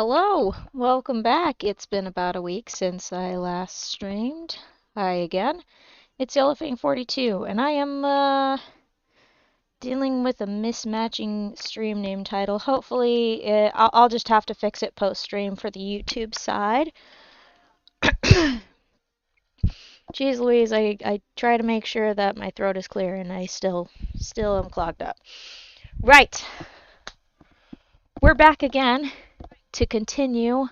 Hello, welcome back. It's been about a week since I last streamed. Hi again. It's Yellowfang42, and I am dealing with a mismatching stream name title. Hopefully, I'll just have to fix it post-stream for the YouTube side. Jeez Louise, I try to make sure that my throat is clear, and I still am clogged up. Right, we're back again to continue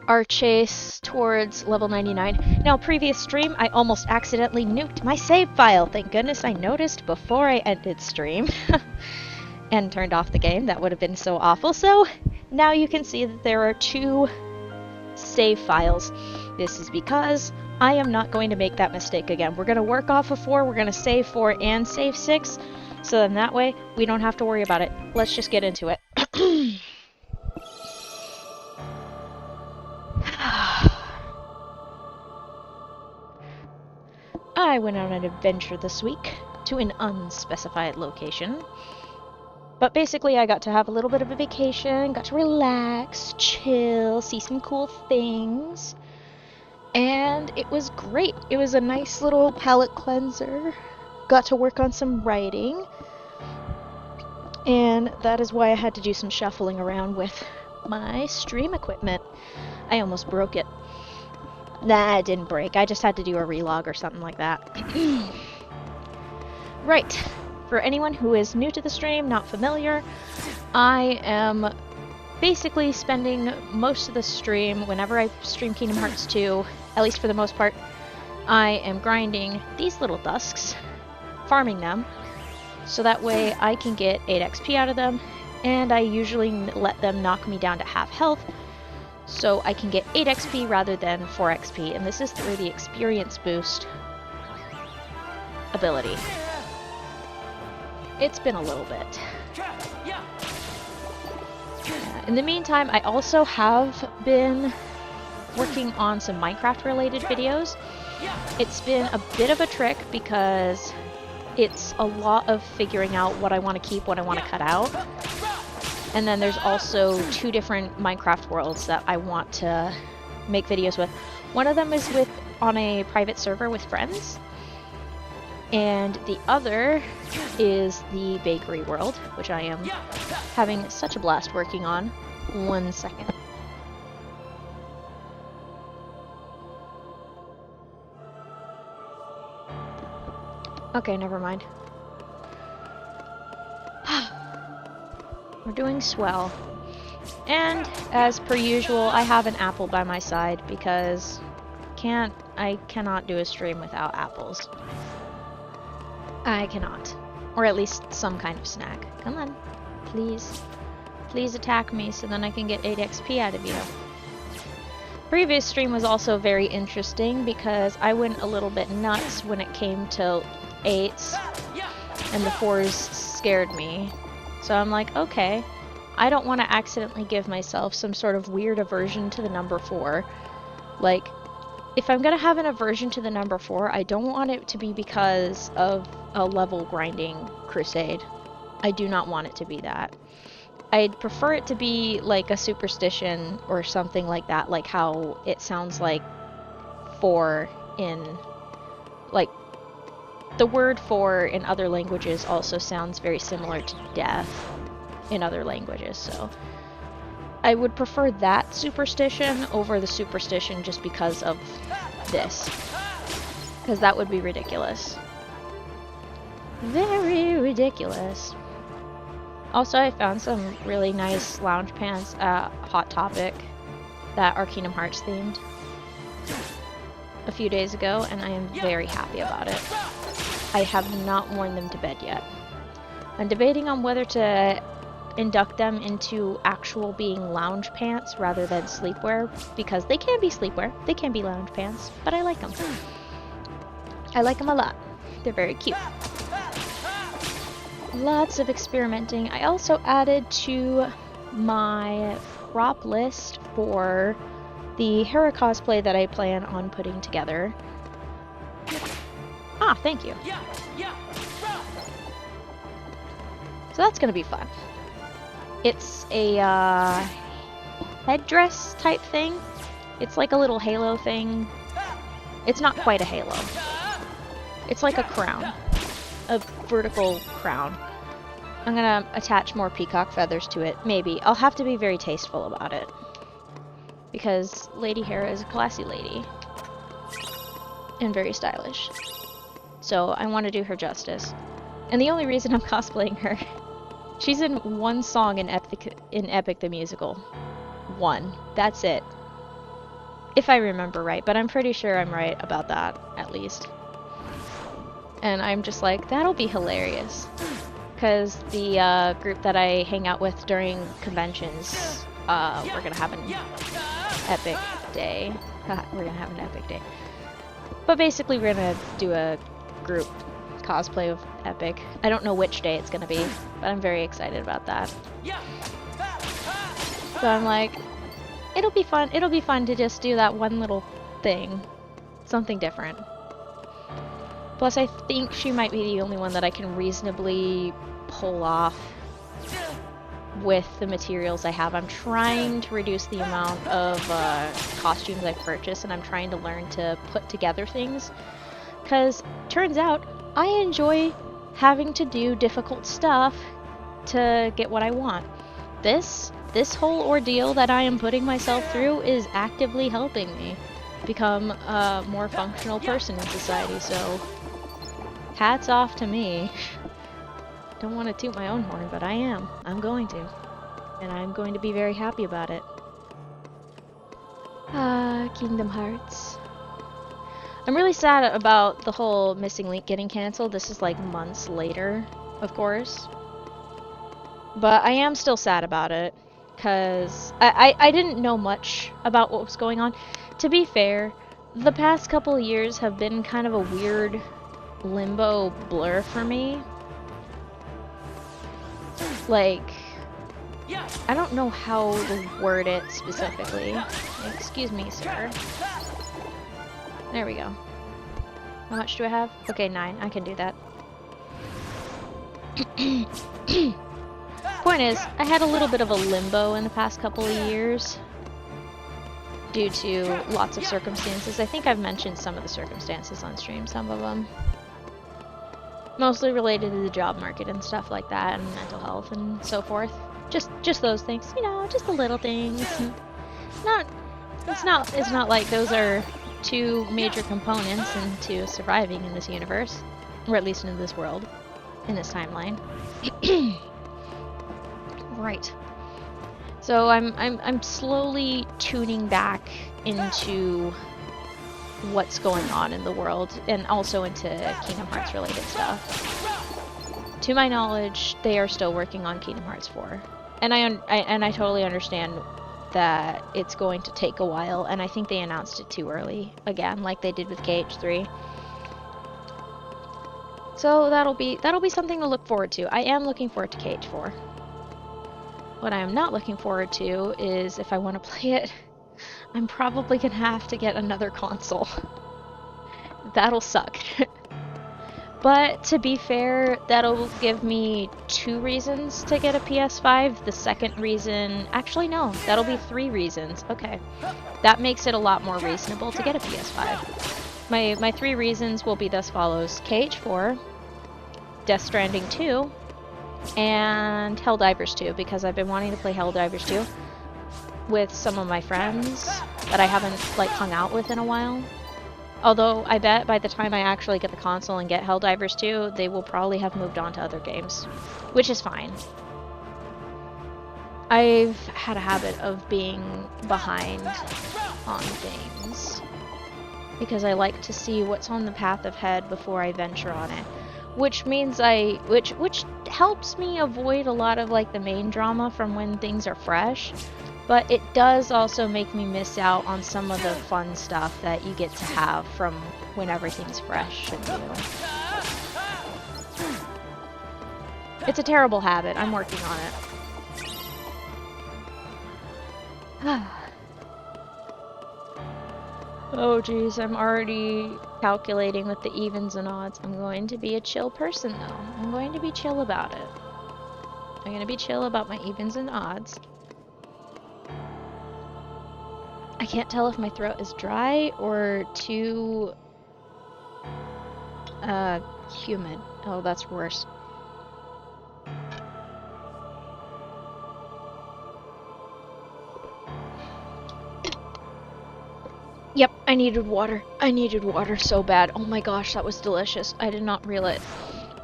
our chase towards level 99. Now, previous stream, I almost accidentally nuked my save file. Thank goodness I noticed before I ended stream and turned off the game. That would have been so awful. So, now you can see that there are two save files. This is because I am not going to make that mistake again. We're going to work off of 4, we're going to save 4 and save 6, so then that way we don't have to worry about it. Let's just get into it. I went on an adventure this week to an unspecified location. But basically I got to have a little bit of a vacation, got to relax, chill, see some cool things. And it was great. It was a nice little palate cleanser. Got to work on some writing. And that is why I had to do some shuffling around with my stream equipment. I almost broke it. Nah, it didn't break. I just had to do a relog or something like that. Right. For anyone who is new to the stream, not familiar, I am basically spending most of the stream, whenever I stream Kingdom Hearts 2, at least for the most part, I am grinding these little dusks, farming them, so that way I can get 8 XP out of them, and I usually let them knock me down to half health, so I can get 8 XP rather than 4 XP, and this is through the experience boost ability. It's been a little bit. In the meantime, I also have been working on some Minecraft related videos. It's been a bit of a trick because it's a lot of figuring out what I want to keep, what I want to cut out. And then there's also 2 different Minecraft worlds that I want to make videos with. One of them is on a private server with friends, and the other is the bakery world, which I am having such a blast working on. 1 second. Okay, never mind. We're doing swell. And, as per usual, I have an apple by my side because I cannot do a stream without apples. I cannot. Or at least some kind of snack. Come on. Please. Please attack me so then I can get 8 XP out of you. Previous stream was also very interesting because I went a little bit nuts when it came to 8s and the 4s scared me. So I'm like, okay, I don't want to accidentally give myself some sort of weird aversion to the number 4. Like, if I'm gonna have an aversion to the number 4, I don't want it to be because of a level grinding crusade. I do not want it to be that. I'd prefer it to be like a superstition or something like that, like how it sounds like 4 in, like, the word 4 in other languages also sounds very similar to death in other languages, so I would prefer that superstition over the superstition just because of this, because that would be ridiculous. Very ridiculous. Also, I found some really nice lounge pants at Hot Topic that are Kingdom Hearts themed a few days ago, and I am very happy about it. I have not worn them to bed yet. I'm debating on whether to induct them into actual being lounge pants rather than sleepwear, because they can be sleepwear, they can be lounge pants, but I like them. I like them a lot. They're very cute. Lots of experimenting. I also added to my prop list for the Hera cosplay that I plan on putting together. Ah, thank you. So that's gonna be fun. It's a headdress type thing. It's like a little halo thing. It's not quite a halo. It's like a crown. A vertical crown. I'm gonna attach more peacock feathers to it, maybe. I'll have to be very tasteful about it. Because Lady Hera is a classy lady. And very stylish. So I want to do her justice. And the only reason I'm cosplaying her, she's in one song in Epic the Musical. One. That's it. If I remember right, but I'm pretty sure I'm right about that, at least. And I'm just like, that'll be hilarious. Because the group that I hang out with during conventions, we're gonna have an epic day. We're gonna have an epic day. But basically we're gonna do a group cosplay of Epic. I don't know which day it's gonna be, but I'm very excited about that. So I'm like, it'll be fun. It'll be fun to just do that one little thing. Something different. Plus I think she might be the only one that I can reasonably pull off with the materials I have. I'm trying to reduce the amount of costumes I purchase, and I'm trying to learn to put together things. Because turns out I enjoy having to do difficult stuff to get what I want. This whole ordeal that I am putting myself through is actively helping me become a more functional person in society, so hats off to me. Don't want to toot my own horn, but I am. I'm going to. And I'm going to be very happy about it. Kingdom Hearts. I'm really sad about the whole Missing Link getting cancelled. This is like months later, of course. But I am still sad about it, because I didn't know much about what was going on. To be fair, the past couple of years have been kind of a weird limbo blur for me. Like, I don't know how to word it specifically. Excuse me, sir. There we go. How much do I have? Okay, 9. I can do that. Point is, I had a little bit of a limbo in the past couple of years due to lots of circumstances. I think I've mentioned some of the circumstances on stream, some of them. Mostly related to the job market and stuff like that, and mental health and so forth. Just those things, you know, just the little things. It's not like those are two major components into surviving in this universe, or at least in this world, in this timeline. Right. So I'm slowly tuning back into what's going on in the world, and also into Kingdom Hearts related stuff. To my knowledge, they are still working on Kingdom Hearts 4. And I totally understand that it's going to take a while, and I think they announced it too early, again, like they did with KH3. So that'll be something to look forward to. I am looking forward to KH4. What I am not looking forward to is, if I want to play it, I'm probably gonna have to get another console. That'll suck. But to be fair, that'll give me 2 reasons to get a PS5. The second reason... Actually, no. That'll be 3 reasons. Okay. That makes it a lot more reasonable to get a PS5. My 3 reasons will be thus follows. KH4, Death Stranding 2, and Helldivers 2, because I've been wanting to play Helldivers 2 with some of my friends that I haven't, like, hung out with in a while. Although, I bet by the time I actually get the console and get Helldivers 2, they will probably have moved on to other games. Which is fine. I've had a habit of being behind on things, because I like to see what's on the path ahead before I venture on it. Which means which helps me avoid a lot of, like, the main drama from when things are fresh. But it does also make me miss out on some of the fun stuff that you get to have from when everything's fresh and new. It's a terrible habit. I'm working on it. Oh geez, I'm already calculating with the evens and odds. I'm going to be a chill person though. I'm going to be chill about it. I'm going to be chill about my evens and odds. I can't tell if my throat is dry or too humid. Oh, that's worse. Yep, I needed water. I needed water so bad. Oh my gosh, that was delicious. I did not realize.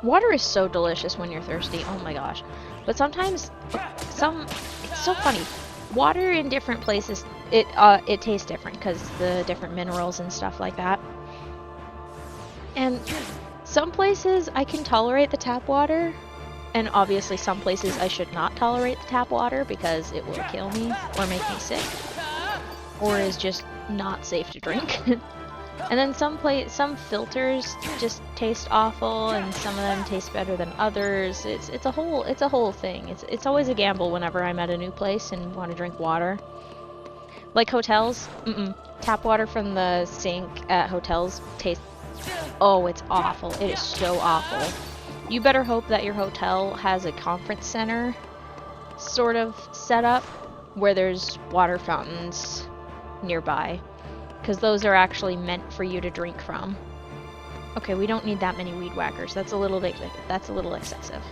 Water is so delicious when you're thirsty. Oh my gosh. But sometimes, it's so funny. Water in different places, it tastes different because the different minerals and stuff like that. And some places I can tolerate the tap water, and obviously some places I should not tolerate the tap water because it will kill me or make me sick, or is just not safe to drink. And then some filters just taste awful, and some of them taste better than others. It's a whole thing. It's always a gamble whenever I'm at a new place and want to drink water. Like hotels, tap water from the sink at hotels tastes. Oh, it's awful. It is so awful. You better hope that your hotel has a conference center sort of set up where there's water fountains nearby, because those are actually meant for you to drink from. Okay, we don't need that many weed whackers. That's a little excessive.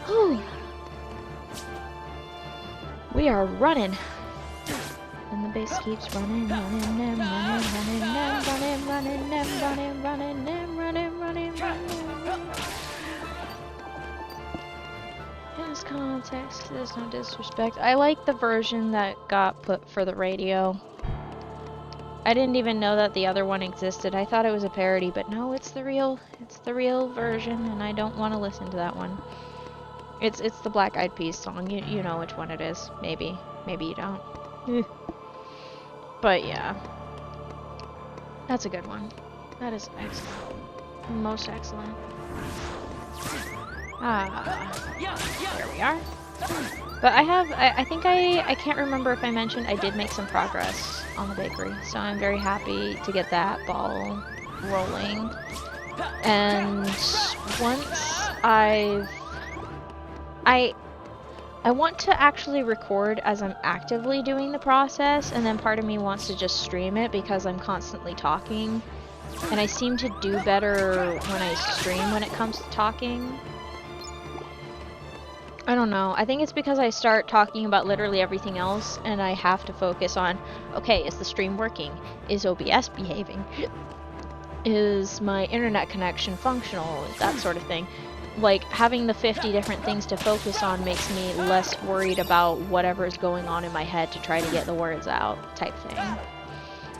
Whew. We are running. And the base keeps running, running, and running, running, and running, running, and running, running, and running, running, running. Yes, context. There's no disrespect. I like the version that got put for the radio. I didn't even know that the other one existed. I thought it was a parody, but no, it's the real version, and I don't want to listen to that one. It's the Black Eyed Peas song. You know which one it is. Maybe you don't. But yeah, that's a good one. That is excellent. Most excellent. There we are. But I think I can't remember if I mentioned I did make some progress on the bakery, so I'm very happy to get that ball rolling. And once I want to actually record as I'm actively doing the process, and then part of me wants to just stream it because I'm constantly talking, and I seem to do better when I stream when it comes to talking. I don't know. I think it's because I start talking about literally everything else, and I have to focus on, okay, is the stream working? Is OBS behaving? Is my internet connection functional? That sort of thing. Like, having the 50 different things to focus on makes me less worried about whatever is going on in my head to try to get the words out, type thing.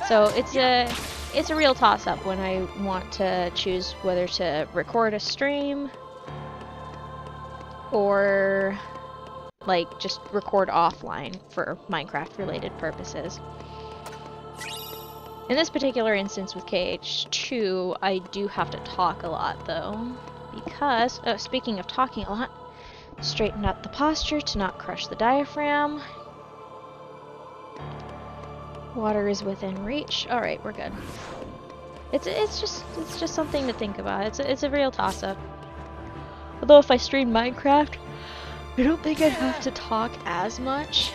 So it's a real toss-up when I want to choose whether to record a stream or like just record offline for Minecraft related purposes. In this particular instance with KH2, I do have to talk a lot though, because, speaking of talking a lot, straighten up the posture to not crush the diaphragm. Water is within reach. Alright, we're good. It's just something to think about. It's a real toss-up. Although if I stream Minecraft, I don't think I'd have to talk as much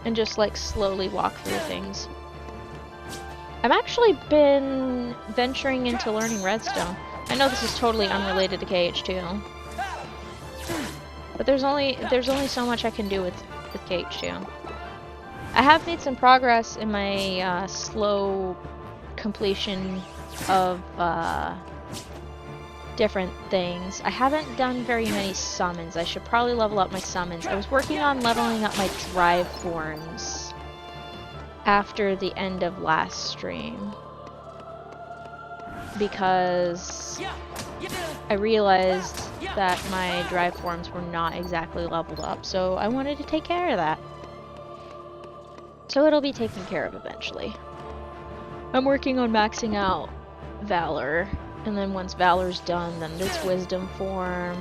and just like slowly walk through things. I've actually been venturing into learning redstone. I know this is totally unrelated to KH2, but there's only so much I can do with KH2. I have made some progress in my slow completion of different things. I haven't done very many summons. I should probably level up my summons. I was working on leveling up my drive forms after the end of last stream, because I realized that my drive forms were not exactly leveled up, so I wanted to take care of that. So it'll be taken care of eventually. I'm working on maxing out Valor, and then once Valor's done, then this Wisdom form.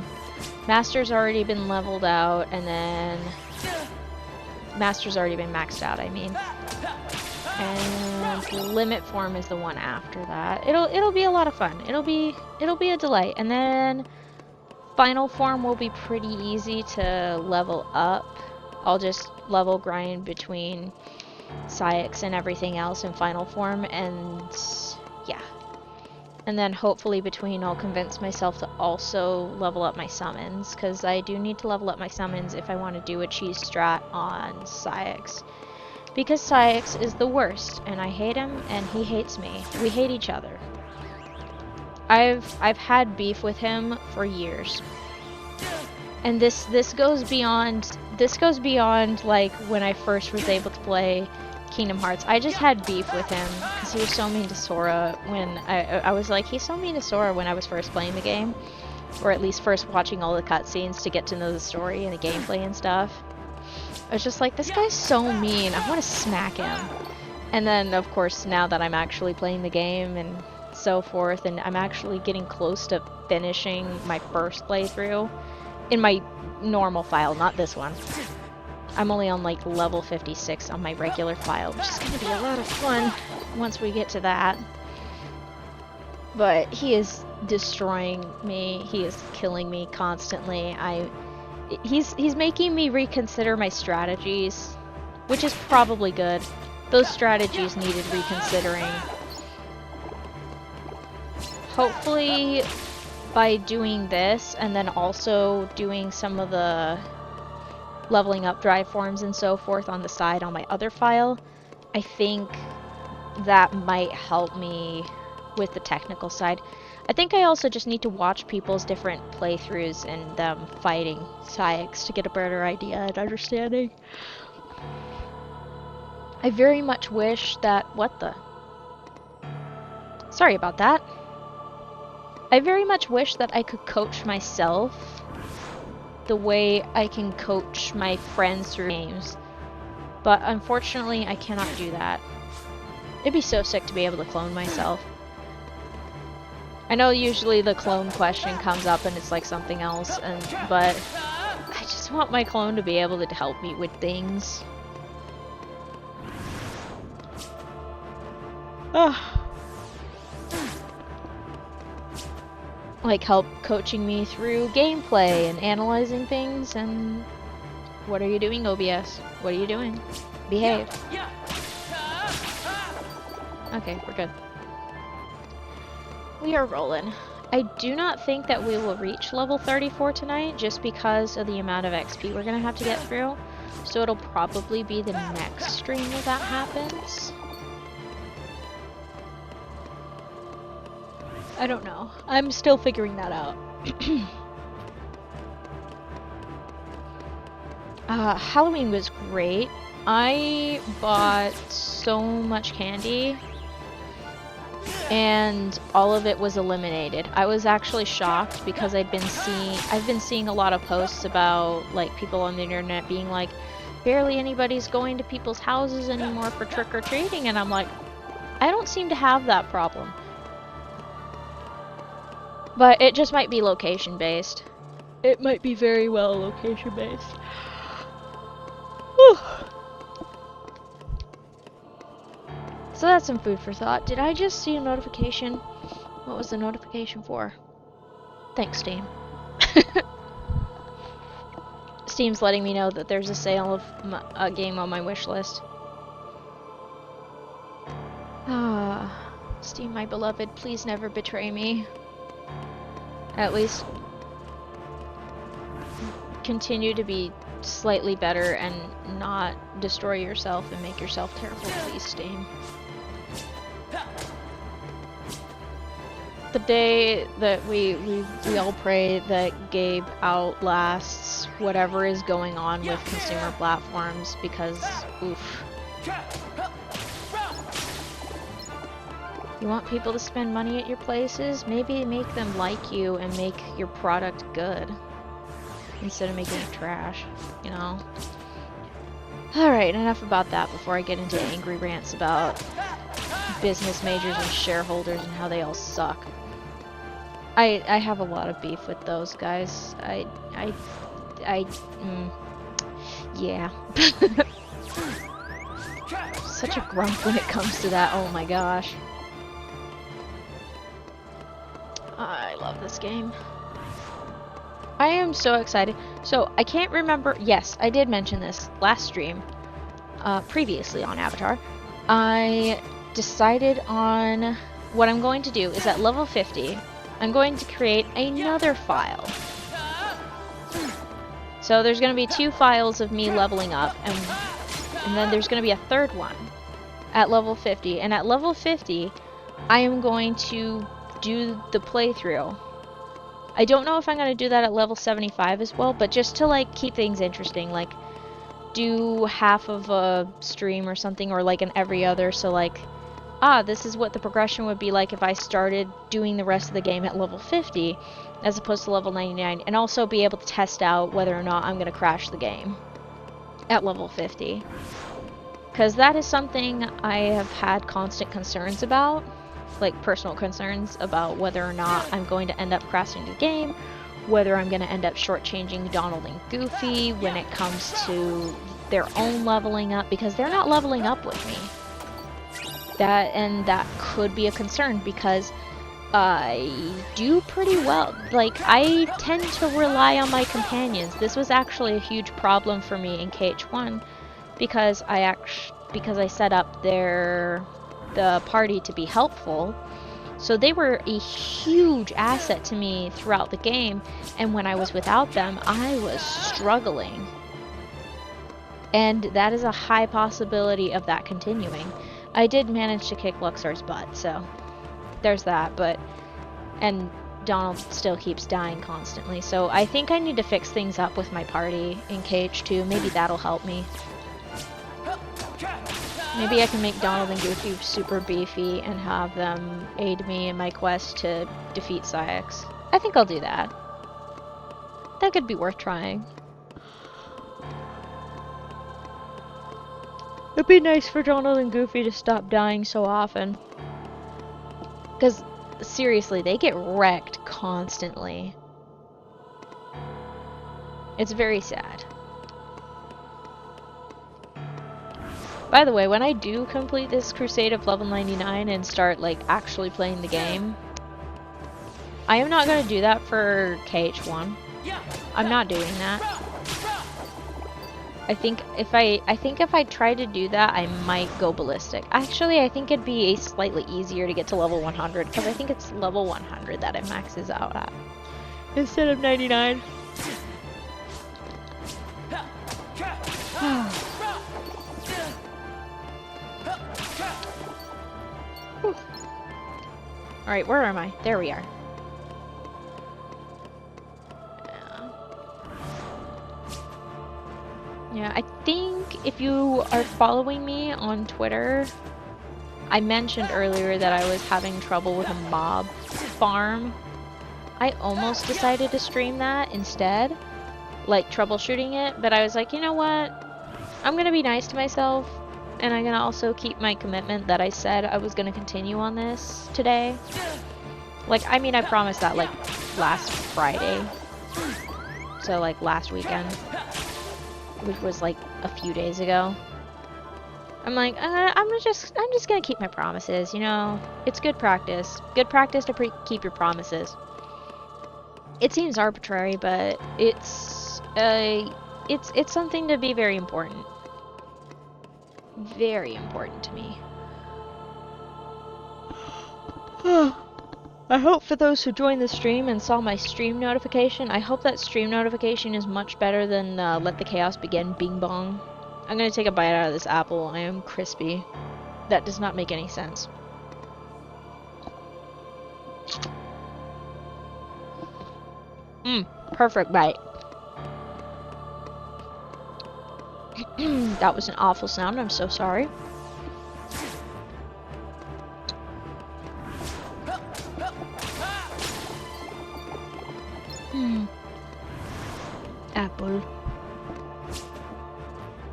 Master's already been leveled out, and then Master's already been maxed out, I mean. And Limit form is the one after that. It'll be a lot of fun. It'll be a delight. And then Final form will be pretty easy to level up. I'll just level grind between Saïx and everything else in final form, and yeah. And then hopefully between I'll convince myself to also level up my summons, because I do need to level up my summons if I want to do a cheese strat on Saïx. Because Saïx is the worst, and I hate him, and he hates me. We hate each other. I've had beef with him for years. And this goes beyond like when I first was able to play Kingdom Hearts. I just had beef with him because he was so mean to Sora when I was like, he's so mean to Sora when I was first playing the game, or at least first watching all the cutscenes to get to know the story and the gameplay and stuff. I was just like, this guy's so mean, I want to smack him. And then of course now that I'm actually playing the game and so forth, and I'm actually getting close to finishing my first playthrough in my normal file, not this one. I'm only on like level 56 on my regular file, which is going to be a lot of fun once we get to that. But he is destroying me. He is killing me constantly. He's making me reconsider my strategies, which is probably good. Those strategies needed reconsidering. Hopefully by doing this and then also doing some of the leveling up drive forms and so forth on the side on my other file, I think that might help me with the technical side. I think I also just need to watch people's different playthroughs and them fighting Saïx to get a better idea and understanding. I very much wish that... what the... Sorry about that. I very much wish that I could coach myself the way I can coach my friends through games. But unfortunately, I cannot do that. It'd be so sick to be able to clone myself. I know usually the clone question comes up and it's like something else, but I just want my clone to be able to help me with things. Like help coaching me through gameplay and analyzing things and... What are you doing, OBS? What are you doing? Behave. Okay, we're good. We are rolling. I do not think that we will reach level 34 tonight just because of the amount of XP we're gonna have to get through. So it'll probably be the next stream that that happens. I don't know. I'm still figuring that out. Halloween was great. I bought so much candy and all of it was eliminated. I was actually shocked because I've been seeing a lot of posts about like people on the internet being like, barely anybody's going to people's houses anymore for trick-or-treating, and I'm like, I don't seem to have that problem. But it just might be location based. It might be very well location based. Whew. So that's some food for thought. Did I just see a notification? What was the notification for? Thanks, Steam. Steam's letting me know that there's a sale of a game on my wish list. Steam, my beloved, please never betray me. At least continue to be slightly better and not destroy yourself and make yourself terrible, please, Steam. The day that we all pray that Gabe outlasts whatever is going on with consumer platforms, because oof. You want people to spend money at your places? Maybe make them like you and make your product good instead of making it trash, you know? Alright, enough about that before I get into angry rants about business majors and shareholders and how they all suck. I have a lot of beef with those guys. Yeah. Such a grump when it comes to that, oh my gosh. I love this game. I am so excited. So, I can't remember. Yes, I did mention this last stream, previously on Avatar. I decided on what I'm going to do is at level 50, I'm going to create another file. So there's going to be 2 files of me leveling up, and then there's going to be a third one at level 50. And at level 50, I am going to do the playthrough. I don't know if I'm going to do that at level 75 as well, but just to like keep things interesting, like do half of a stream or something, or like an every other, so like, this is what the progression would be like if I started doing the rest of the game at level 50 as opposed to level 99, and also be able to test out whether or not I'm going to crash the game at level 50. Because that is something I have had constant concerns about, like personal concerns about whether or not I'm going to end up crashing the game, whether I'm going to end up shortchanging Donald and Goofy when it comes to their own leveling up, because they're not leveling up with me. That could be a concern, because I do pretty well. Like, I tend to rely on my companions. This was actually a huge problem for me in KH1, because I set up the party to be helpful. So they were a huge asset to me throughout the game, and when I was without them, I was struggling. And that is a high possibility of that continuing. I did manage to kick Luxor's butt, so there's that, and Donald still keeps dying constantly, so I think I need to fix things up with my party in KH2. Maybe that'll help me. Maybe I can make Donald and Goofy super beefy and have them aid me in my quest to defeat Saïx. I think I'll do that. That could be worth trying. It'd be nice for Donald and Goofy to stop dying so often. Because, seriously, they get wrecked constantly. It's very sad. By the way, when I do complete this crusade of level 99 and start, like, actually playing the game, I am not going to do that for KH1. I'm not doing that. I think if I try to do that, I might go ballistic. Actually, I think it'd be slightly easier to get to level 100, because I think it's level 100 that it maxes out at, instead of 99. Alright, where am I? There we are. Yeah, I think if you are following me on Twitter, I mentioned earlier that I was having trouble with a mob farm. I almost decided to stream that instead, like troubleshooting it, but I was like, you know what? I'm gonna be nice to myself, and I'm gonna also keep my commitment that I said I was gonna continue on this today. Like, I mean, I promised that like last Friday, so like last weekend, which was like a few days ago. I'm like, I'm just gonna keep my promises, you know? It's good practice. Good practice to keep your promises. It seems arbitrary, but it's something to be very important. Very important to me. I hope for those who joined the stream and saw my stream notification, I hope that stream notification is much better than Let the Chaos Begin Bing Bong. I'm gonna take a bite out of this apple. I am crispy. That does not make any sense. Perfect bite. That was an awful sound. I'm so sorry. Apple.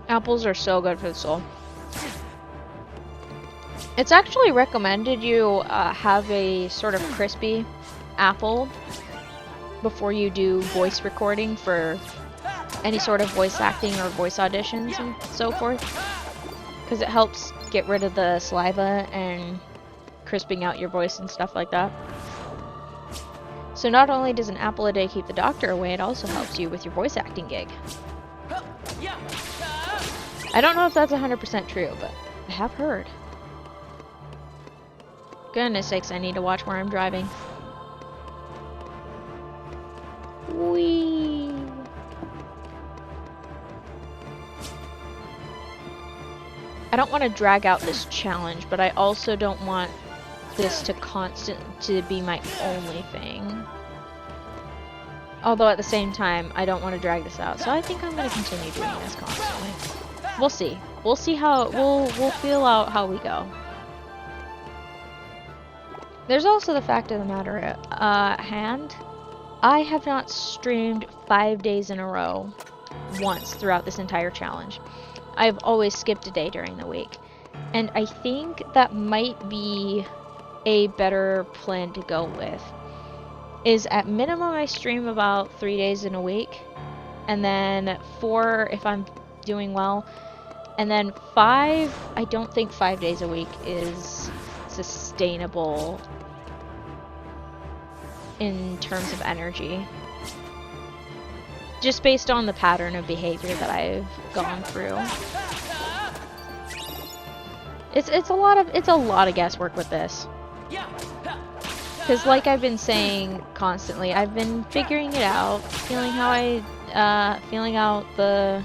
Apples are so good for the soul. It's actually recommended you have a sort of crispy apple before you do voice recording for any sort of voice acting or voice auditions and so forth, because it helps get rid of the saliva and crisping out your voice and stuff like that. So not only does an apple a day keep the doctor away, it also helps you with your voice acting gig. I don't know if that's 100% true, but I have heard. Goodness sakes, I need to watch where I'm driving. Whee! I don't want to drag out this challenge, but I also don't want this to be my only thing. Although at the same time, I don't want to drag this out, so I think I'm going to continue doing this constantly. We'll see. We'll see how we'll feel out how we go. There's also the fact of the matter at hand. I have not streamed 5 days in a row once throughout this entire challenge. I've always skipped a day during the week. And I think that might be a better plan to go with. Is at minimum I stream about 3 days in a week. And then 4 if I'm doing well. And then 5, I don't think 5 days a week is sustainable in terms of energy. Just based on the pattern of behavior that I've gone through. It's a lot of guesswork with this. Because like I've been saying constantly, I've been figuring it out, feeling out the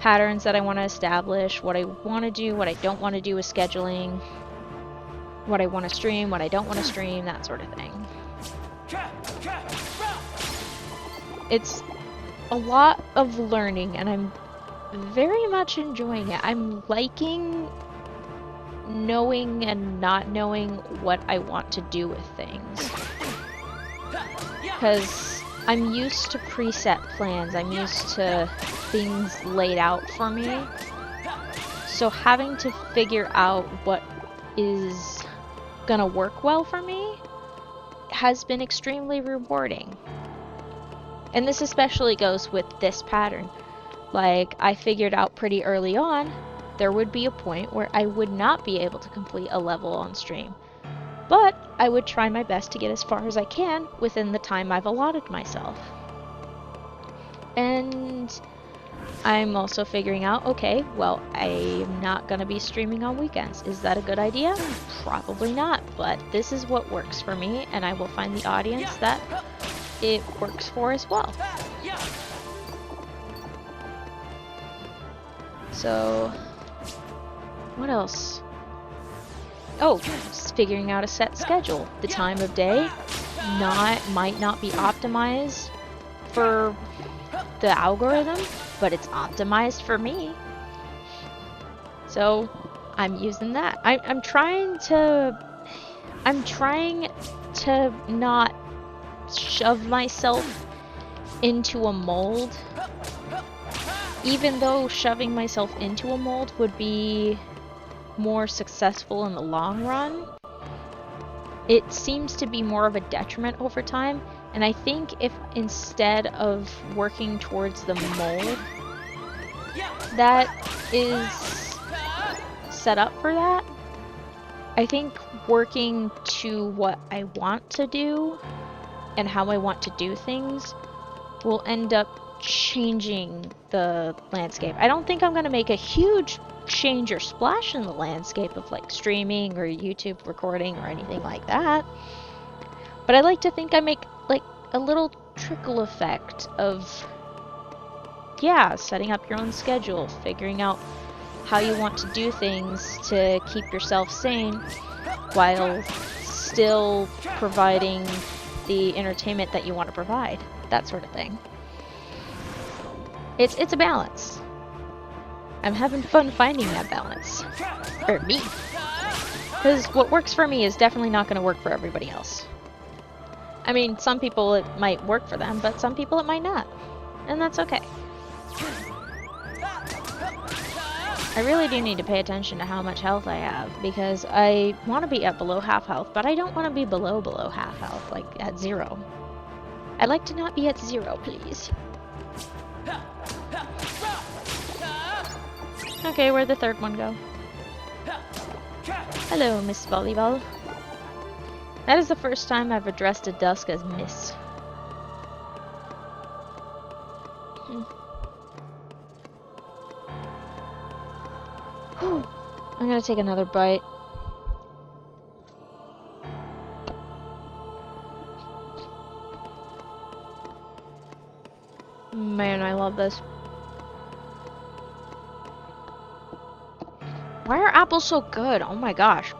patterns that I want to establish, what I want to do, what I don't want to do with scheduling, what I want to stream, what I don't want to stream, that sort of thing. It's a lot of learning, and I'm very much enjoying it. I'm liking knowing and not knowing what I want to do with things. Because I'm used to preset plans, I'm used to things laid out for me. So having to figure out what is gonna work well for me has been extremely rewarding. And this especially goes with this pattern. Like, I figured out pretty early on there would be a point where I would not be able to complete a level on stream. But I would try my best to get as far as I can within the time I've allotted myself. And I'm also figuring out, okay, well, I'm not going to be streaming on weekends. Is that a good idea? Probably not, but this is what works for me, and I will find the audience that it works for as well. So, what else? Oh, just figuring out a set schedule. The time of day might not be optimized for the algorithm, but it's optimized for me. So I'm using that. I'm trying to not shove myself into a mold. Even though shoving myself into a mold would be more successful in the long run, it seems to be more of a detriment over time. And I think if instead of working towards the mold that is set up for that, I think working to what I want to do and how I want to do things will end up changing the landscape. I don't think I'm going to make a huge change or splash in the landscape of like streaming or YouTube recording or anything like that. But I like to think I make like a little trickle effect of, yeah, setting up your own schedule, figuring out how you want to do things to keep yourself sane while still providing the entertainment that you want to provide. That sort of thing. It's a balance. I'm having fun finding that balance. For me. Because what works for me is definitely not going to work for everybody else. I mean, some people it might work for them, but some people it might not. And that's okay. I really do need to pay attention to how much health I have, because I want to be at below half health, but I don't want to be below half health, like at 0. I'd like to not be at 0, please. Okay, where'd the third one go? Hello, Miss Volleyball. That is the first time I've addressed a dusk as Miss. I'm gonna take another bite. Man, I love this. Why are apples so good? Oh my gosh.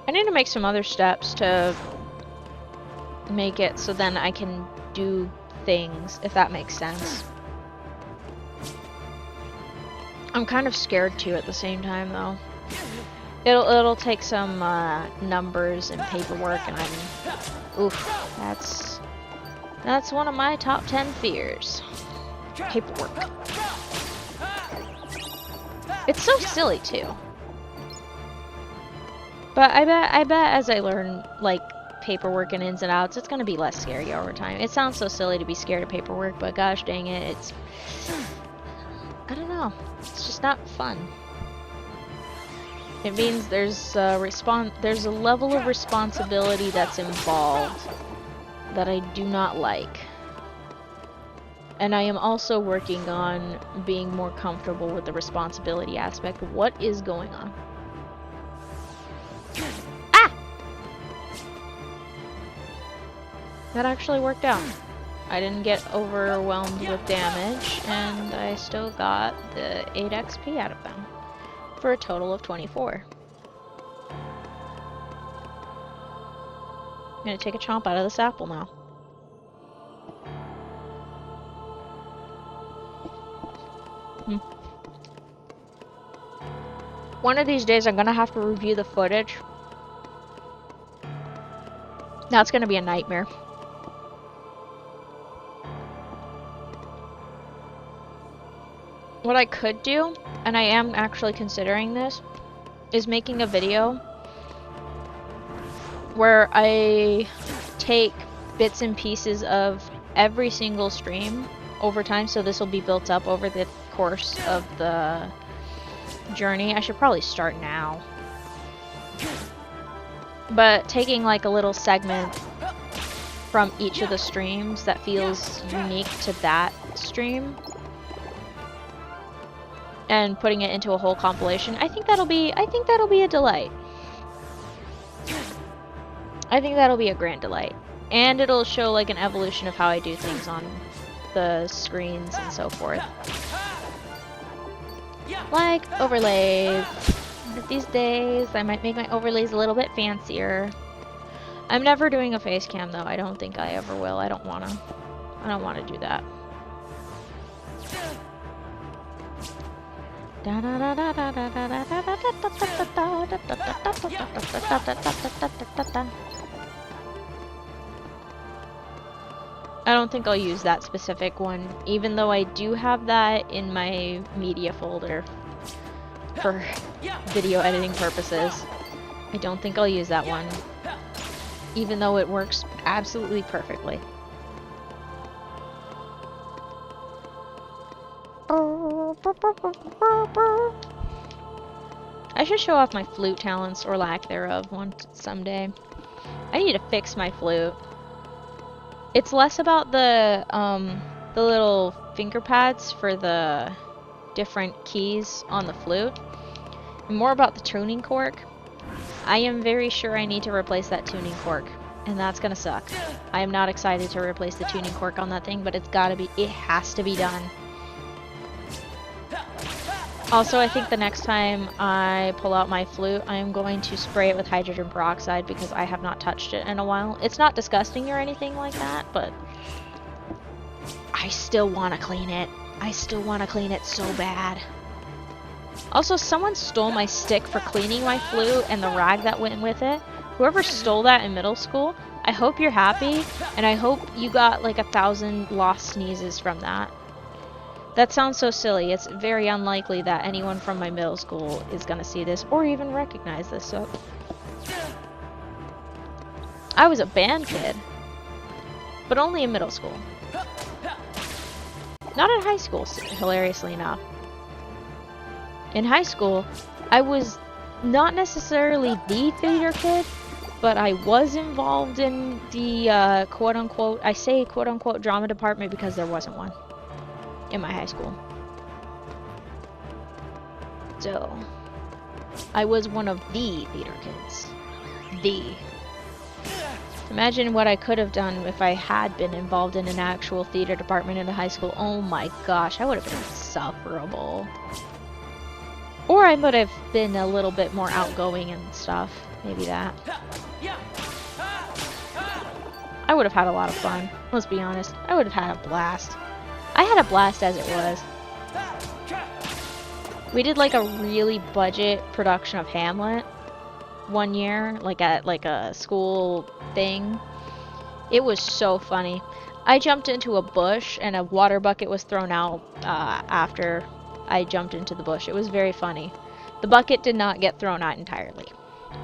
I need to make some other steps to make it so then I can do things, if that makes sense. I'm kind of scared too at the same time though. It'll take some numbers and paperwork, and that's one of my top 10 fears. Paperwork. It's so silly too. But I bet as I learn like paperwork and ins and outs, it's gonna be less scary over time. It sounds so silly to be scared of paperwork, but gosh dang it, I don't know. It's just not fun. It means there's a level of responsibility that's involved that I do not like. And I am also working on being more comfortable with the responsibility aspect. What is going on? Ah! That actually worked out. I didn't get overwhelmed with damage, and I still got the 8 XP out of them, for a total of 24. I'm gonna take a chomp out of this apple now. One of these days I'm gonna have to review the footage. That's gonna be a nightmare. What I could do, and I am actually considering this, is making a video where I take bits and pieces of every single stream over time, so this will be built up over the course of the journey. I should probably start now. But taking like a little segment from each of the streams that feels unique to that stream and putting it into a whole compilation, I think that'll be a delight. I think that'll be a grand delight. And it'll show like an evolution of how I do things on the screens and so forth. Like overlays. These days I might make my overlays a little bit fancier. I'm never doing a face cam though. I don't think I ever will. I don't wanna do that. I don't think I'll use that specific one, even though I do have that in my media folder for video editing purposes. I don't think I'll use that one, even though it works absolutely perfectly. I should show off my flute talents, or lack thereof, someday. I need to fix my flute. It's less about the little finger pads for the different keys on the flute, and more about the tuning cork. I am very sure I need to replace that tuning cork, and that's gonna suck. I am not excited to replace the tuning cork on that thing, but it has to be done. Also, I think the next time I pull out my flute, I am going to spray it with hydrogen peroxide because I have not touched it in a while. It's not disgusting or anything like that, but I still want to clean it. I still want to clean it so bad. Also, someone stole my stick for cleaning my flute and the rag that went with it. Whoever stole that in middle school, I hope you're happy, and I hope you got like 1,000 lost sneezes from that. That sounds so silly. It's very unlikely that anyone from my middle school is gonna see this or even recognize this, so... I was a band kid, but only in middle school. Not in high school, hilariously enough. In high school, I was not necessarily the theater kid, but I was involved in the quote-unquote, I say quote-unquote drama department because there wasn't one in my high school. So, I was one of the theater kids. Imagine what I could have done if I had been involved in an actual theater department in a high school. Oh my gosh, I would have been insufferable. Or I would have been a little bit more outgoing and stuff. Maybe that. I would have had a lot of fun. Let's be honest. I would have had a blast. I had a blast as it was. We did like a really budget production of Hamlet one year, like at like a school thing. It was so funny. I jumped into a bush and a water bucket was thrown out after I jumped into the bush. It was very funny. The bucket did not get thrown out entirely.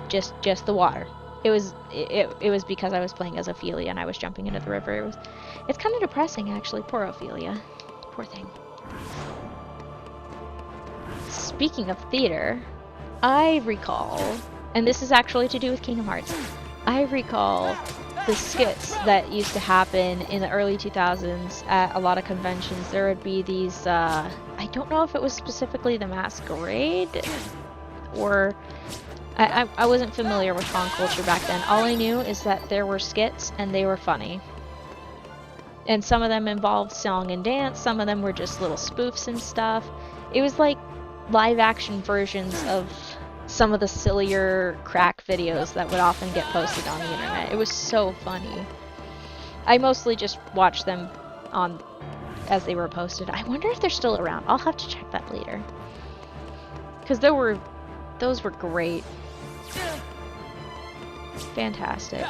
Just the water. It was because I was playing as Ophelia and I was jumping into the river. It's kind of depressing actually. Poor Ophelia. Poor thing. Speaking of theater, I recall, and this is actually to do with Kingdom Hearts, I recall the skits that used to happen in the early 2000s at a lot of conventions. There would be these, I don't know if it was specifically the Masquerade, or I wasn't familiar with con culture back then. All I knew is that there were skits and they were funny. And some of them involved song and dance, some of them were just little spoofs and stuff. It was like live action versions of some of the sillier crack videos that would often get posted on the internet. It was so funny. I mostly just watched them on as they were posted. I wonder if they're still around. I'll have to check that later. Because those were great. Fantastic.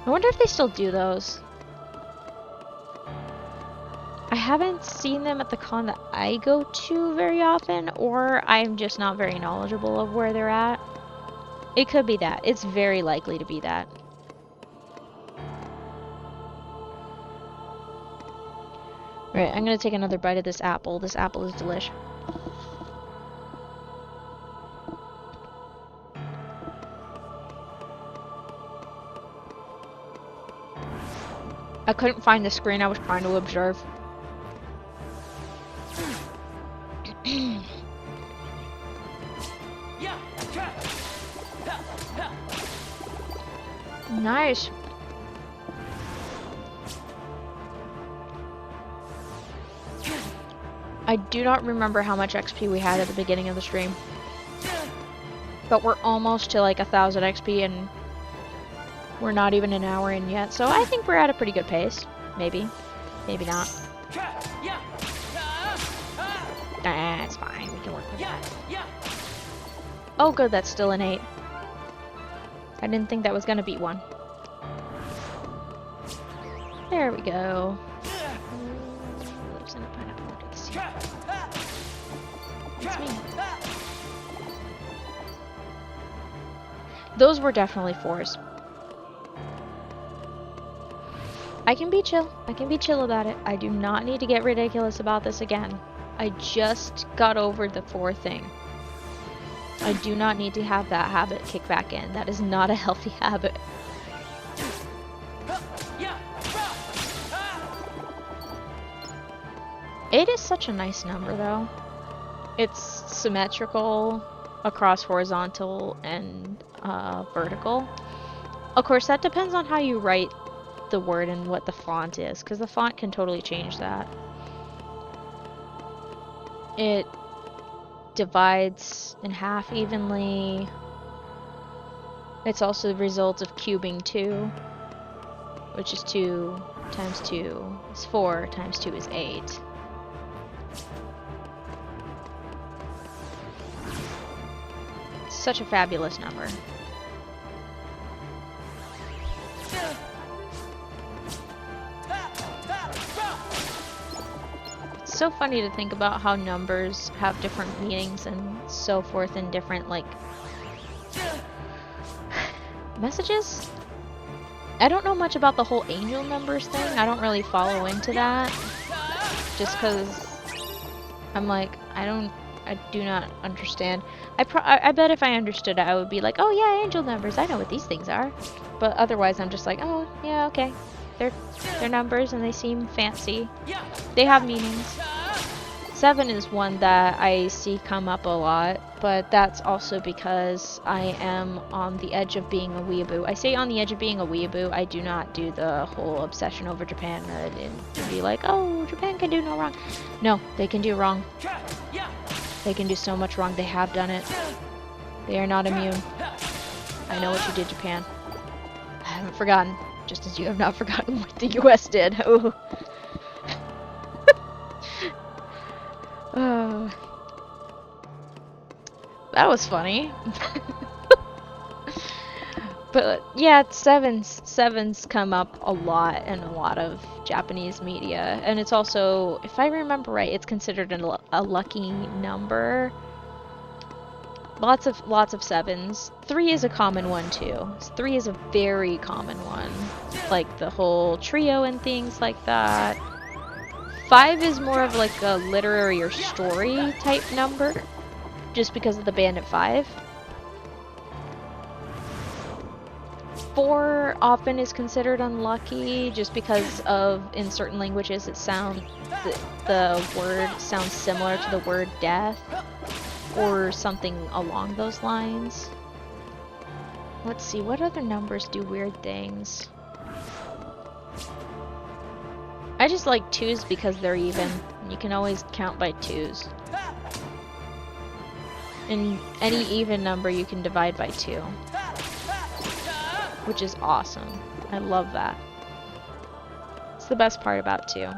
I wonder if they still do those. I haven't seen them at the con that I go to very often, or I'm just not very knowledgeable of where they're at. It could be that. It's very likely to be that. Right, I'm gonna take another bite of this apple. This apple is delish. I couldn't find the screen I was trying to observe. Nice. I do not remember how much XP we had at the beginning of the stream. But we're almost to like 1,000 XP and we're not even an hour in yet. So I think we're at a pretty good pace. Maybe. Maybe not. Nah, it's fine. We can work with that. Oh good, that's still an 8. I didn't think that was gonna beat 1. There we go. Lives in a pineapple under the sea. That's me. Those were definitely 4s. I can be chill. I can be chill about it. I do not need to get ridiculous about this again. I just got over the 4 thing. I do not need to have that habit kick back in. That is not a healthy habit. Eight is such a nice number though. It's symmetrical across horizontal and vertical. Of course that depends on how you write the word and what the font is, because the font can totally change that. It divides in half evenly. It's also the result of cubing 2, which is 2 times 2 is 4 times 2 is 8. Such a fabulous number. It's so funny to think about how numbers have different meanings and so forth in different, like, messages? I don't know much about the whole angel numbers thing. I don't really follow into that. Just because I'm like, I do not understand. I bet if I understood it, I would be like, oh yeah, angel numbers, I know what these things are. But otherwise, I'm just like, oh yeah, okay. They're numbers and they seem fancy. They have meanings. 7 is one that I see come up a lot, but that's also because I am on the edge of being a weeaboo. I say on the edge of being a weeaboo, I do not do the whole obsession over Japan and be like, oh, Japan can do no wrong. No, they can do wrong. They can do so much wrong. They have done it. They are not immune. I know what you did, Japan. I haven't forgotten, just as you have not forgotten what the US did. Oh. Oh. That was funny. But yeah, sevens come up a lot in a lot of Japanese media, and it's also, if I remember right, it's considered a lucky number. Lots of sevens. 3 is a common one too. 3 is a very common one, like the whole trio and things like that. 5 is more of like a literary or story type number, just because of the Bandit 5. 4 often is considered unlucky, just because of, in certain languages, the word sounds similar to the word death, or something along those lines. Let's see, what other numbers do weird things? I just like 2s because they're even. You can always count by 2s. And any even number you can divide by 2. Which is awesome. I love that. It's the best part about 2.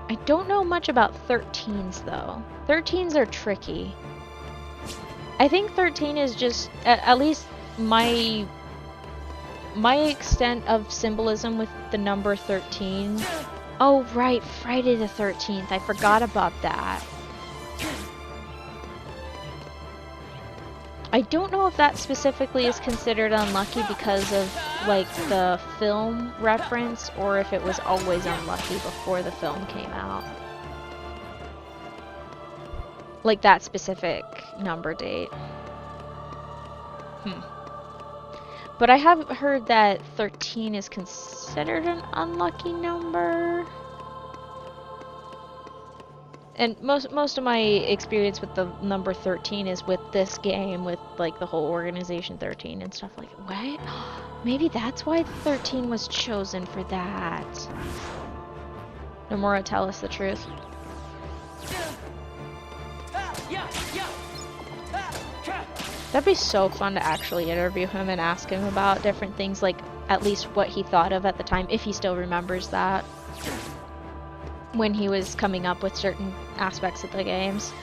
I don't know much about 13s though. 13s are tricky. I think 13 is just, at least my extent of symbolism with the number 13. Oh right, Friday the 13th. I forgot about that. I don't know if that specifically is considered unlucky because of like the film reference, or if it was always unlucky before the film came out. Like that specific number date. But I have heard that 13 is considered an unlucky number. And most of my experience with the number 13 is with this game, with like the whole Organization 13 and stuff like that. What? Maybe that's why 13 was chosen for that. Nomura, tell us the truth. That'd be so fun to actually interview him and ask him about different things, like at least what he thought of at the time, if he still remembers that, when he was coming up with certain aspects of the games.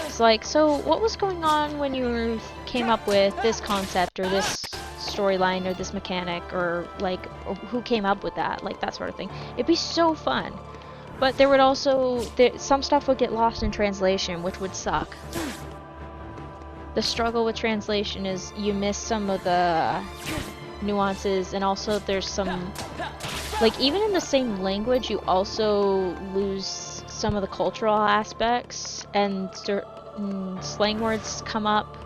It's like, so what was going on when you came up with this concept or this storyline or this mechanic, or like, or who came up with that, like that sort of thing. It'd be so fun. But there would also, some stuff would get lost in translation, which would suck. The struggle with translation is you miss some of the nuances, and also there's some, like even in the same language, you also lose some of the cultural aspects, and certain slang words come up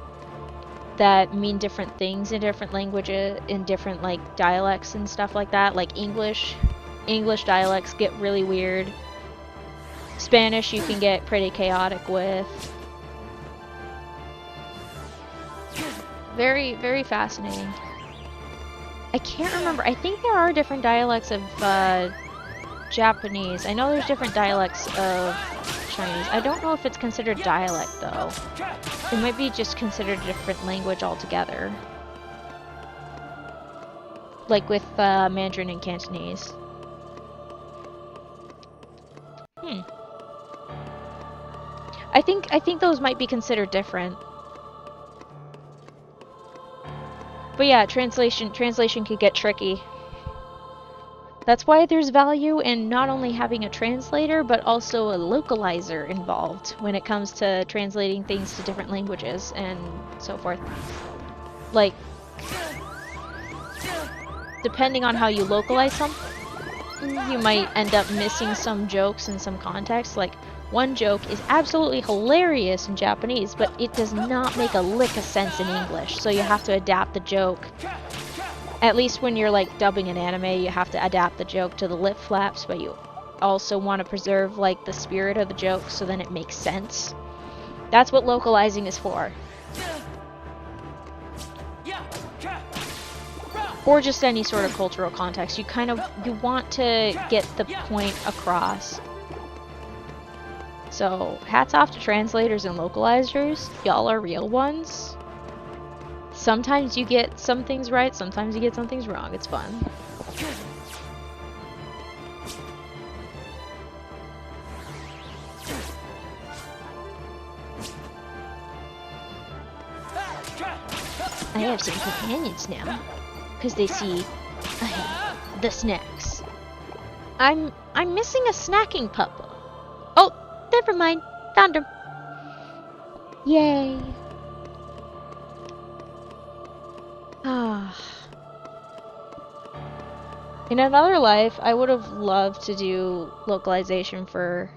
that mean different things in different languages, in different like dialects and stuff like that. Like English dialects get really weird. Spanish you can get pretty chaotic with. Very, very fascinating. I can't remember. I think there are different dialects of Japanese. I know there's different dialects of Chinese. I don't know if it's considered dialect though. It might be just considered a different language altogether. Like with Mandarin and Cantonese. I think those might be considered different. But yeah, translation could get tricky. That's why there's value in not only having a translator, but also a localizer involved when it comes to translating things to different languages and so forth. Like, depending on how you localize something, you might end up missing some jokes in some context. Like, one joke is absolutely hilarious in Japanese, but it does not make a lick of sense in English, so you have to adapt the joke. At least when you're like dubbing an anime, you have to adapt the joke to the lip flaps, but you also want to preserve like the spirit of the joke so then it makes sense. That's what localizing is for. Or just any sort of cultural context. You want to get the point across. So, hats off to translators and localizers. Y'all are real ones. Sometimes you get some things right, sometimes you get some things wrong. It's fun. I have some companions now, because they see I have the snacks. I'm missing a snacking pup. Oh, never mind. Found him. Yay. Ah. In another life, I would have loved to do localization for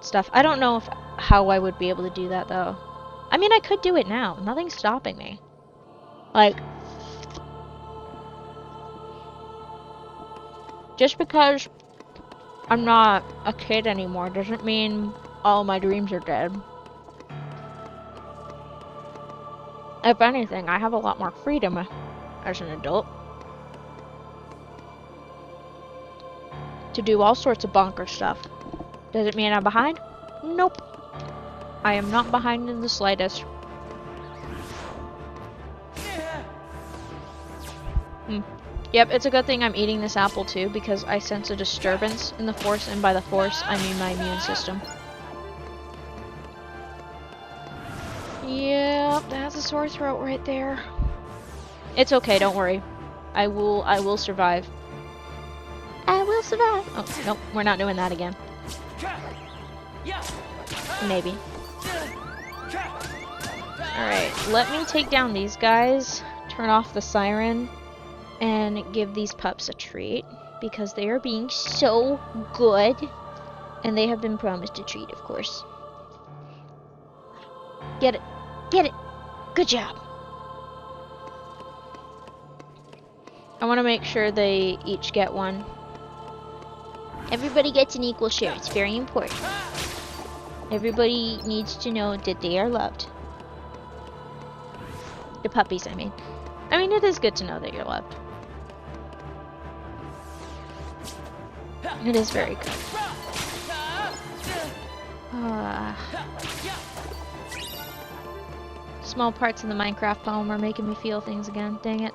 stuff. I don't know how I would be able to do that, though. I mean, I could do it now. Nothing's stopping me. Like, just because I'm not a kid anymore doesn't mean all my dreams are dead. If anything, I have a lot more freedom as an adult to do all sorts of bonkers stuff. Does it mean I'm behind? Nope. I am not behind in the slightest. Yep, it's a good thing I'm eating this apple too, because I sense a disturbance in the Force, and by the Force, I mean my immune system. Yep, that's a sore throat right there. It's okay, don't worry. I will survive. I will survive. Oh, nope, we're not doing that again. Maybe. Alright, let me take down these guys, turn off the siren, and give these pups a treat, because they are being so good, and they have been promised a treat, of course. Get it. Get it. Good job. I want to make sure they each get one. Everybody gets an equal share. It's very important. Everybody needs to know that they are loved. The puppies, I mean. I mean, it is good to know that you're loved. It is very good. Small parts of the Minecraft poem are making me feel things again. Dang it.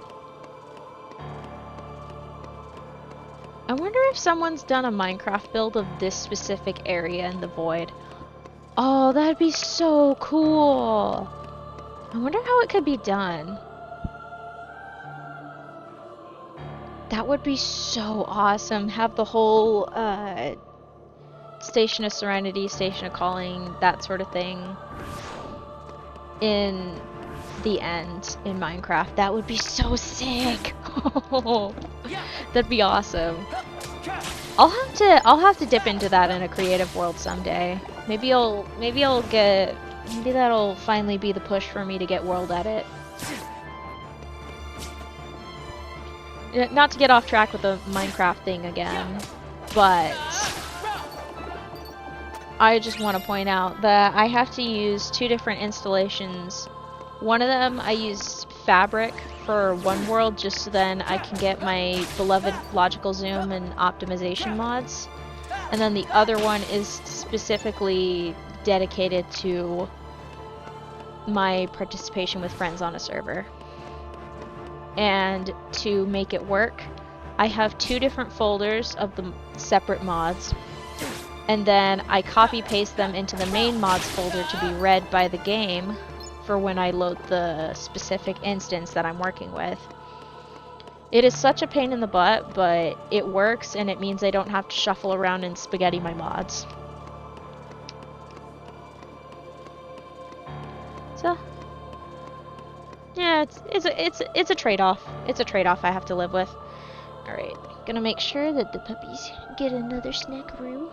I wonder if someone's done a Minecraft build of this specific area in the void. Oh, that'd be so cool. I wonder how it could be done. That would be so awesome. Have the whole Station of Serenity, Station of Calling, that sort of thing in the end in Minecraft. That would be so sick. That'd be awesome. I'll have to dip into that in a creative world someday. Maybe that'll finally be the push for me to get World Edit. Not to get off track with the Minecraft thing again, but I just want to point out that I have to use two different installations. One of them I use Fabric for one world just so then I can get my beloved logical zoom and optimization mods. And then the other one is specifically dedicated to my participation with friends on a server. And to make it work, I have two different folders of the separate mods, and then I copy paste them into the main mods folder to be read by the game for when I load the specific instance that I'm working with. It is such a pain in the butt, but it works, and it means I don't have to shuffle around and spaghetti my mods. So yeah, it's a trade-off. It's a trade-off I have to live with. Alright, gonna make sure that the puppies get another snackaroo.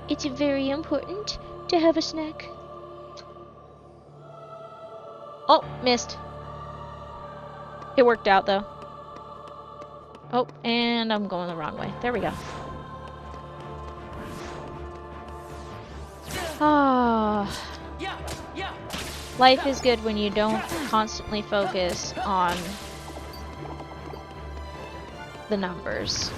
It's very important to have a snack. Oh, missed. It worked out though. Oh, and I'm going the wrong way. There we go. Ah. Life is good when you don't constantly focus on the numbers.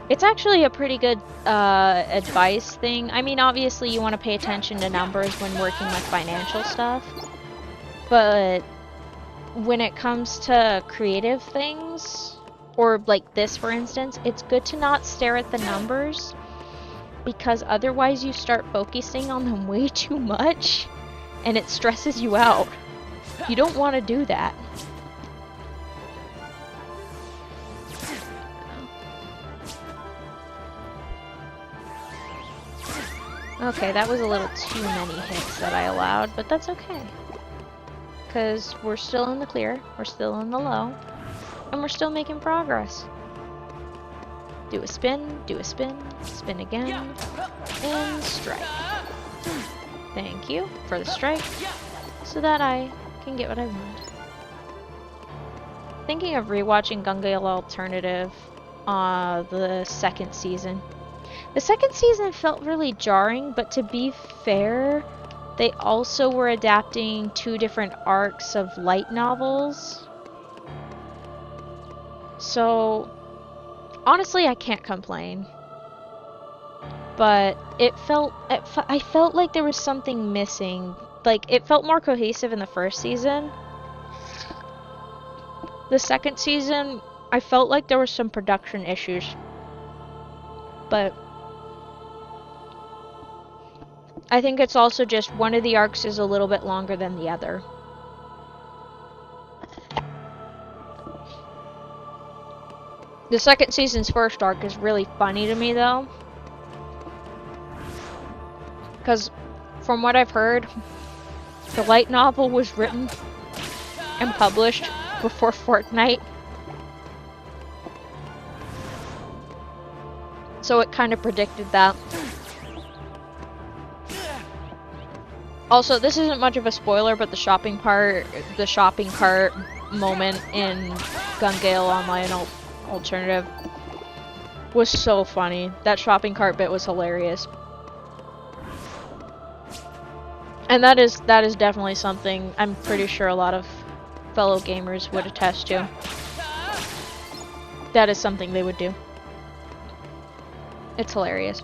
It's actually a pretty good advice thing. I mean, obviously you want to pay attention to numbers when working with financial stuff, but when it comes to creative things, or like this for instance, it's good to not stare at the numbers, because otherwise you start focusing on them way too much and it stresses you out. You don't want to do that. Okay, that was a little too many hits that I allowed, but that's okay. Because we're still in the clear, we're still in the low, and we're still making progress. Do a spin, spin again, and strike. Thank you for the strike, so that I can get what I want. Thinking of rewatching Gun Gale Alternative, the second season. The second season felt really jarring, but to be fair, they also were adapting 2 different arcs of light novels. So, honestly, I can't complain. But I felt like there was something missing. Like, it felt more cohesive in the first season. The second season, I felt like there were some production issues. But I think it's also just one of the arcs is a little bit longer than the other. The second season's first arc is really funny to me though. Because from what I've heard, the light novel was written and published before Fortnite. So it kind of predicted that. Also, this isn't much of a spoiler, but the shopping cart moment in Gun Gale Online Alternative was so funny. That shopping cart bit was hilarious. And that is definitely something I'm pretty sure a lot of fellow gamers would attest to. That is something they would do. It's hilarious.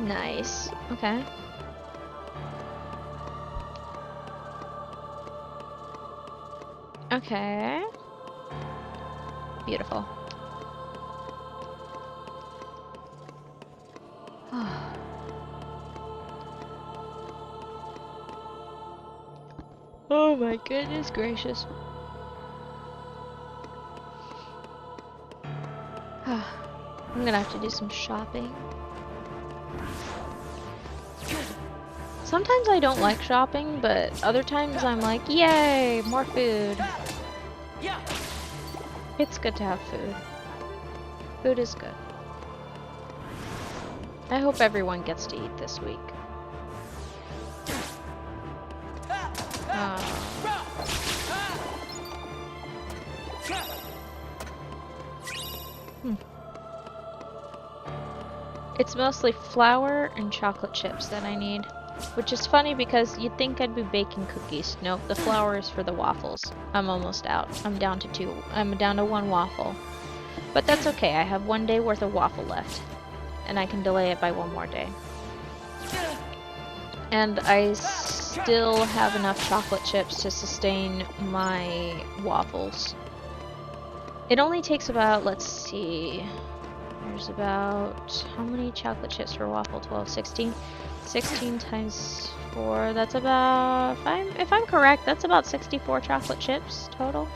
Nice. Okay. Okay. Beautiful. Oh my goodness gracious. I'm gonna have to do some shopping. Sometimes I don't like shopping, but other times I'm like, yay, more food. It's good to have food. Food is good. I hope everyone gets to eat this week. It's mostly flour and chocolate chips that I need. Which is funny because you'd think I'd be baking cookies. Nope, the flour is for the waffles. I'm almost out. I'm down to 2. I'm down to 1 waffle. But that's okay, I have 1 day worth of waffle left. And I can delay it by 1 more day. And I still have enough chocolate chips to sustain my waffles. It only takes about, let's see, there's about, how many chocolate chips per waffle? 12, 16? 16 times 4, that's about, if I'm correct, that's about 64 chocolate chips total.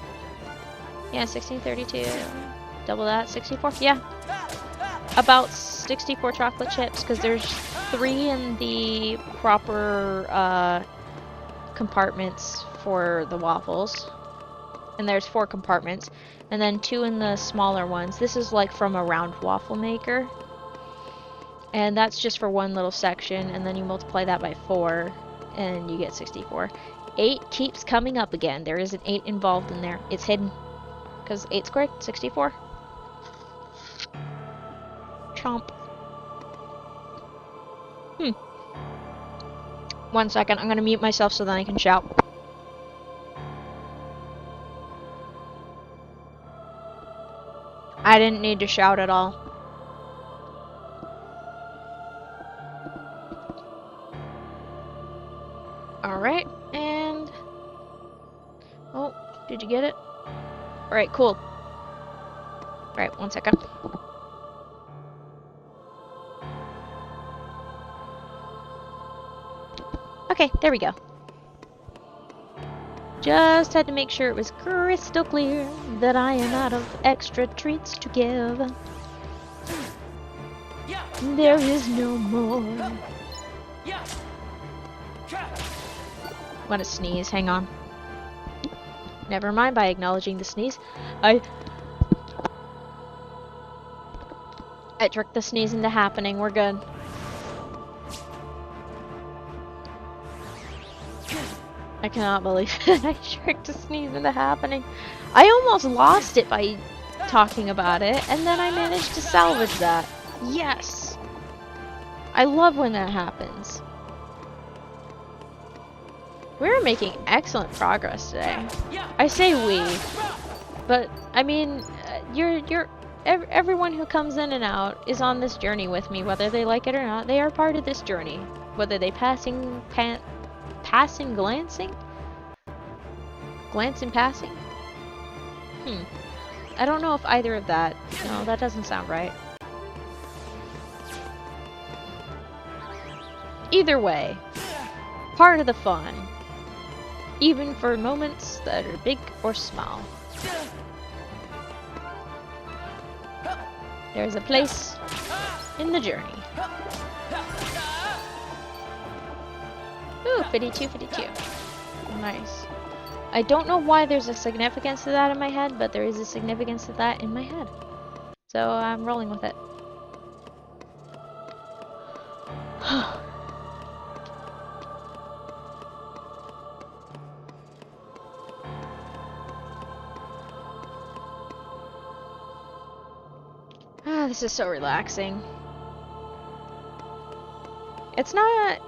Yeah, 1632. Double that, 64? Yeah. About 64 chocolate chips, because there's 3 in the proper compartments for the waffles. And there's 4 compartments. And then 2 in the smaller ones. This is like from a round waffle maker. And that's just for one little section. And then you multiply that by 4. And you get 64. 8 keeps coming up again. There is an 8 involved in there. It's hidden. Because 8 squared, 64. Chomp. 1 second. I'm going to mute myself so then I can shout. I didn't need to shout at all. Alright, and... Oh, did you get it? Alright, cool. Alright, 1 second. Okay, there we go. Just had to make sure it was crystal clear that I am out of extra treats to give. There is no more. Want to sneeze? Hang on. Never mind by acknowledging the sneeze. I tricked the sneeze into happening. We're good. I cannot believe it. I tricked a sneeze into happening. I almost lost it by talking about it, and then I managed to salvage that. Yes! I love when that happens. We're making excellent progress today. I say we, but I mean, everyone who comes in and out is on this journey with me, whether they like it or not. They are part of this journey, whether they glancing? Passing? I don't know if either of that. No, that doesn't sound right. Either way, part of the fun. Even for moments that are big or small. There's a place in the journey. Ooh, 52, 52. Nice. I don't know why there's a significance to that in my head, but there is a significance to that in my head. So I'm rolling with it. This is so relaxing. It's not...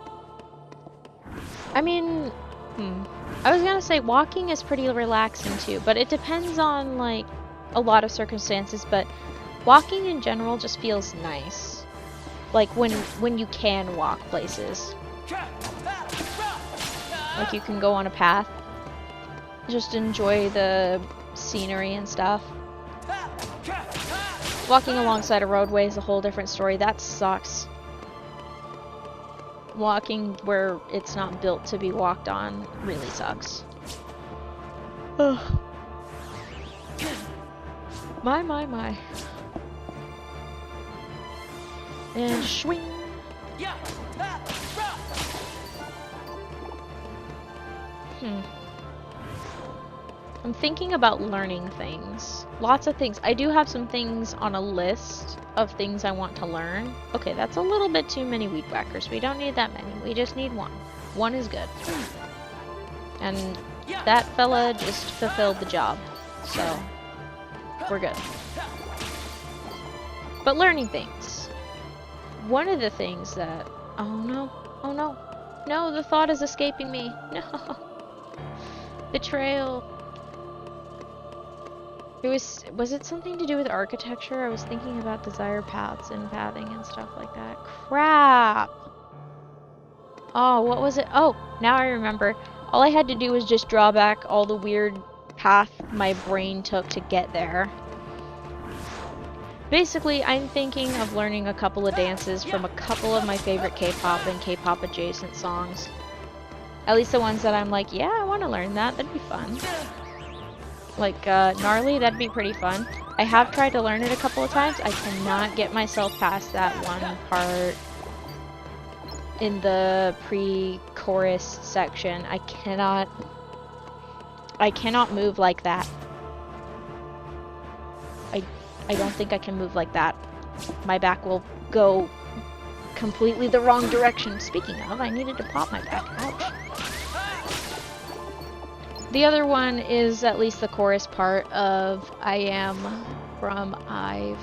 I mean... I was gonna say walking is pretty relaxing too, but it depends on, like, a lot of circumstances, but walking in general just feels nice. Like, when you can walk places. Like, you can go on a path. Just enjoy the scenery and stuff. Walking alongside a roadway is a whole different story. That sucks. Walking where it's not built to be walked on really sucks. Ugh. My. And swing. I'm thinking about learning things. Lots of things. I do have some things on a list of things I want to learn. Okay, that's a little bit too many weed whackers. We don't need that many. We just need one. One is good. And that fella just fulfilled the job. So, we're good. But learning things. One of the things that... Oh no. Oh no. No, the thought is escaping me. No. Betrayal. Was it something to do with architecture? I was thinking about desire paths and pathing and stuff like that. Crap! Oh, what was it? Oh, now I remember. All I had to do was just draw back all the weird path my brain took to get there. Basically, I'm thinking of learning a couple of dances from a couple of my favorite K-pop and K-pop adjacent songs. At least the ones that I'm like, yeah, I want to learn that. That'd be fun. Like, Gnarly, that'd be pretty fun. I have tried to learn it a couple of times. I cannot get myself past that one part in the pre-chorus section. I cannot move like that. I don't think I can move like that. My back will go completely the wrong direction. Speaking of, I needed to pop my back. Ouch. The other one is at least the chorus part of I Am from IVE,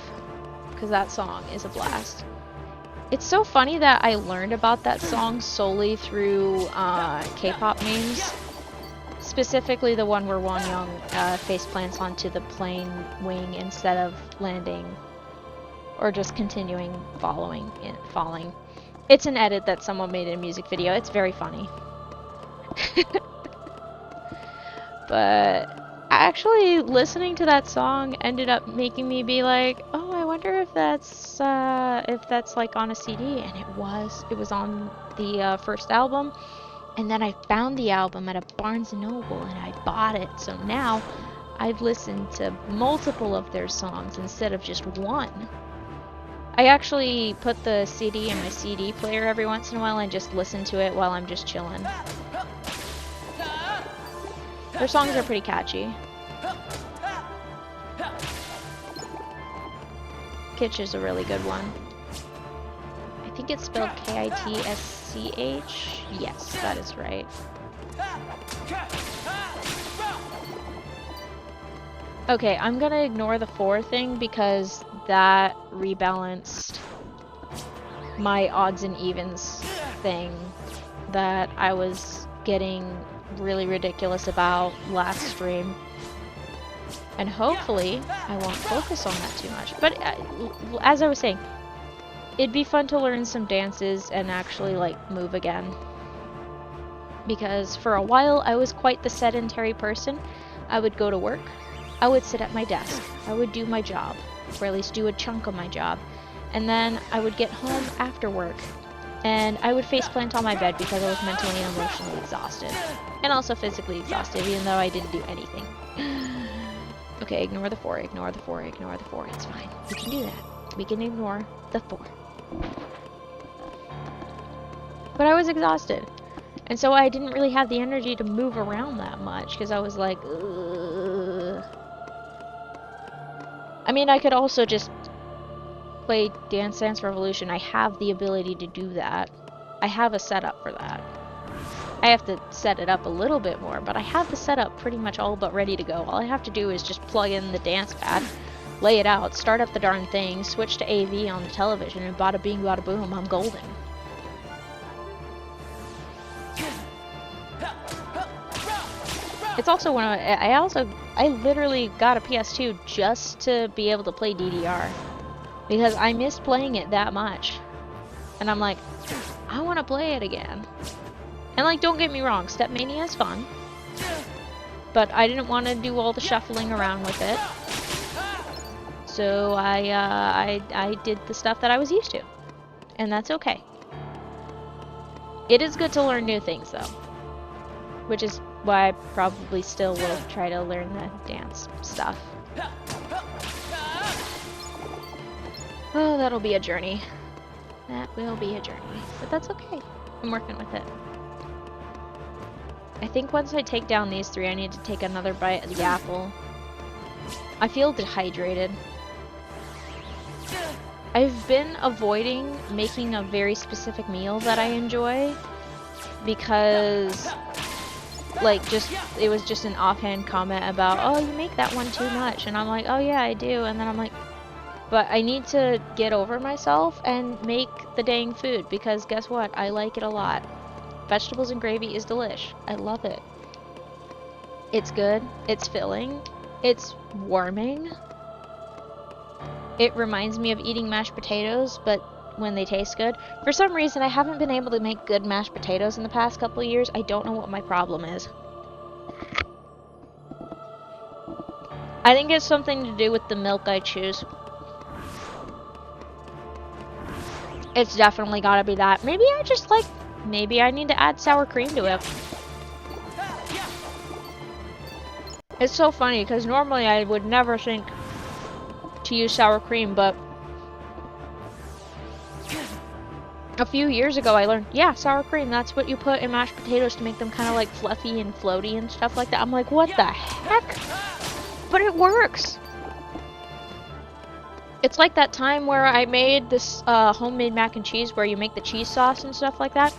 because that song is a blast. It's so funny that I learned about that song solely through K-pop memes. Specifically the one where Won Young face plants onto the plane wing instead of landing or just continuing falling. It's an edit that someone made in a music video. It's very funny. But actually listening to that song ended up making me be like, oh, I wonder if that's like on a CD, and it was on the first album. And then I found the album at a Barnes & Noble and I bought it. So now I've listened to multiple of their songs instead of just one. I actually put the CD in my CD player every once in a while and just listen to it while I'm just chilling. Their songs are pretty catchy. Kitsch is a really good one. I think it's spelled K-I-T-S-C-H. Yes, that is right. Okay, I'm gonna ignore the 4 thing because that rebalanced my odds and evens thing that I was getting really ridiculous about last stream. And hopefully I won't focus on that too much. But as I was saying, it'd be fun to learn some dances and actually like move again. Because for a while I was quite the sedentary person. I would go to work, I would sit at my desk, I would do my job, or at least do a chunk of my job, and then I would get home after work and I would faceplant on my bed because I was mentally and emotionally exhausted. And also physically exhausted, even though I didn't do anything. Okay, ignore the 4, ignore the 4, ignore the 4, it's fine. We can do that. We can ignore the 4. But I was exhausted. And so I didn't really have the energy to move around that much, because I was like, ugh. I mean, I could also just play Dance Dance Revolution. I have the ability to do that. I have a setup for that. I have to set it up a little bit more, but I have the setup pretty much all but ready to go. All I have to do is just plug in the dance pad, lay it out, start up the darn thing, switch to AV on the television, and bada bing, bada boom, I'm golden. It's also one of I literally got a PS2 just to be able to play DDR, because I missed playing it that much, and I'm like, I want to play it again. And like, don't get me wrong, Stepmania is fun, but I didn't want to do all the shuffling around with it, so I did the stuff that I was used to, and that's okay. It is good to learn new things though, which is why I probably still will try to learn the dance stuff. Oh, that'll be a journey. That will be a journey, but that's okay. I'm working with it. I think once I take down these 3, I need to take another bite of the apple. I feel dehydrated. I've been avoiding making a very specific meal that I enjoy because, like, it was just an offhand comment about, oh, you make that one too much, and I'm like, oh yeah, I do, and then I'm like, but I need to get over myself and make the dang food, because guess what, I like it a lot. Vegetables and gravy is delish. I love it. It's good, it's filling, it's warming. It reminds me of eating mashed potatoes, but when they taste good. For some reason, I haven't been able to make good mashed potatoes in the past couple of years. I don't know what my problem is. I think it's something to do with the milk I choose. It's definitely gotta be that. Maybe I need to add sour cream to it. It's so funny, because normally I would never think to use sour cream, but a few years ago I learned, yeah, sour cream, that's what you put in mashed potatoes to make them kind of like fluffy and floaty and stuff like that. I'm like, what the heck? But it works! It's like that time where I made this homemade mac and cheese where you make the cheese sauce and stuff like that.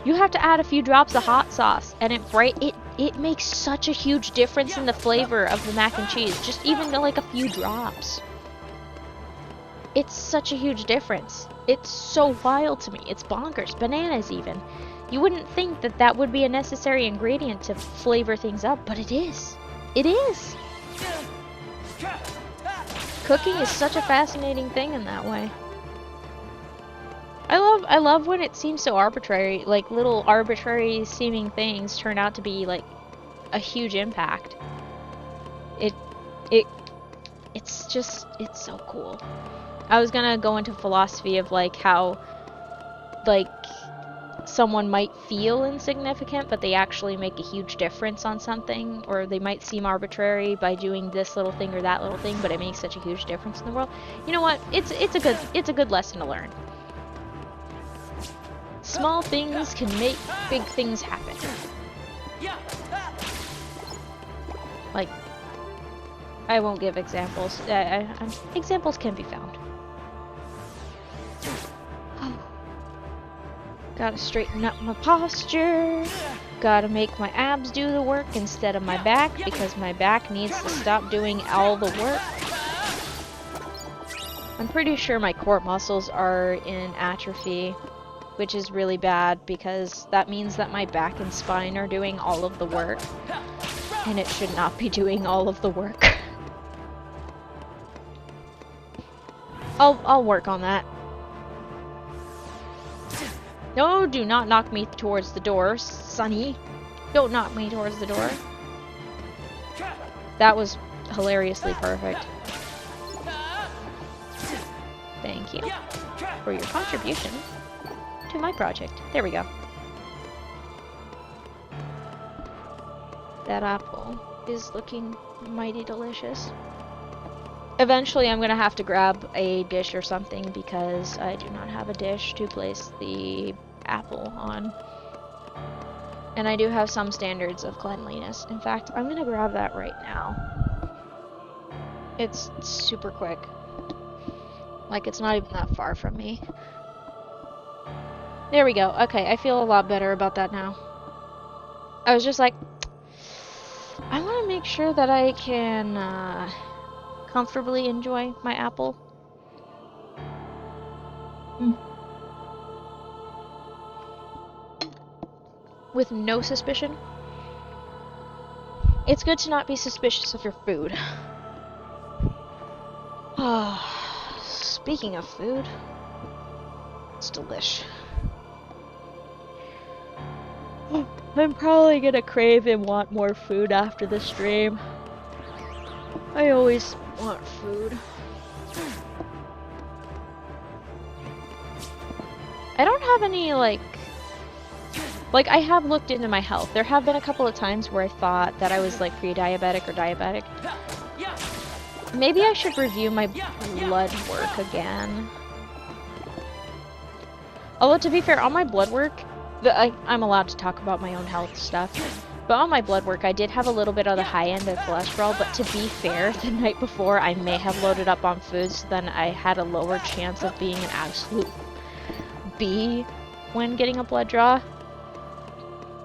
You have to add a few drops of hot sauce, and it makes such a huge difference in the flavor of the mac and cheese, just even like a few drops. It's such a huge difference. It's so wild to me. It's bonkers. Bananas even. You wouldn't think that that would be a necessary ingredient to flavor things up, but it is. It is. Cooking is such a fascinating thing in that way. I love when it seems so arbitrary, like little arbitrary seeming things turn out to be like a huge impact. It's so cool. I was gonna go into philosophy of like how like someone might feel insignificant, but they actually make a huge difference on something, or they might seem arbitrary by doing this little thing or that little thing, but it makes such a huge difference in the world. You know what? It's a good lesson to learn. Small things can make big things happen. Like, I won't give examples. Examples can be found. Gotta straighten up my posture. Gotta make my abs do the work instead of my back, because my back needs to stop doing all the work. I'm pretty sure my core muscles are in atrophy, which is really bad because that means that my back and spine are doing all of the work, and it should not be doing all of the work. I'll work on that. No, do not knock me towards the door, Sonny. Don't knock me towards the door. That was hilariously perfect. Thank you for your contribution to my project. There we go. That apple is looking mighty delicious. Eventually I'm gonna have to grab a dish or something because I do not have a dish to place the apple on. And I do have some standards of cleanliness. In fact, I'm gonna grab that right now. It's super quick. Like, it's not even that far from me. There we go. Okay, I feel a lot better about that now. I was just like, I want to make sure that I can comfortably enjoy my apple. With no suspicion. It's good to not be suspicious of your food. Speaking of food, it's delish. I'm probably gonna crave and want more food after the stream. I always want food. I don't have any, like, I have looked into my health. There have been a couple of times where I thought that I was, like, pre-diabetic or diabetic. Maybe I should review my blood work again. Although, to be fair, on my blood work, I'm allowed to talk about my own health stuff. But on my blood work, I did have a little bit of the high end of cholesterol, but to be fair, the night before, I may have loaded up on foods, so then I had a lower chance of being an absolute B when getting a blood draw.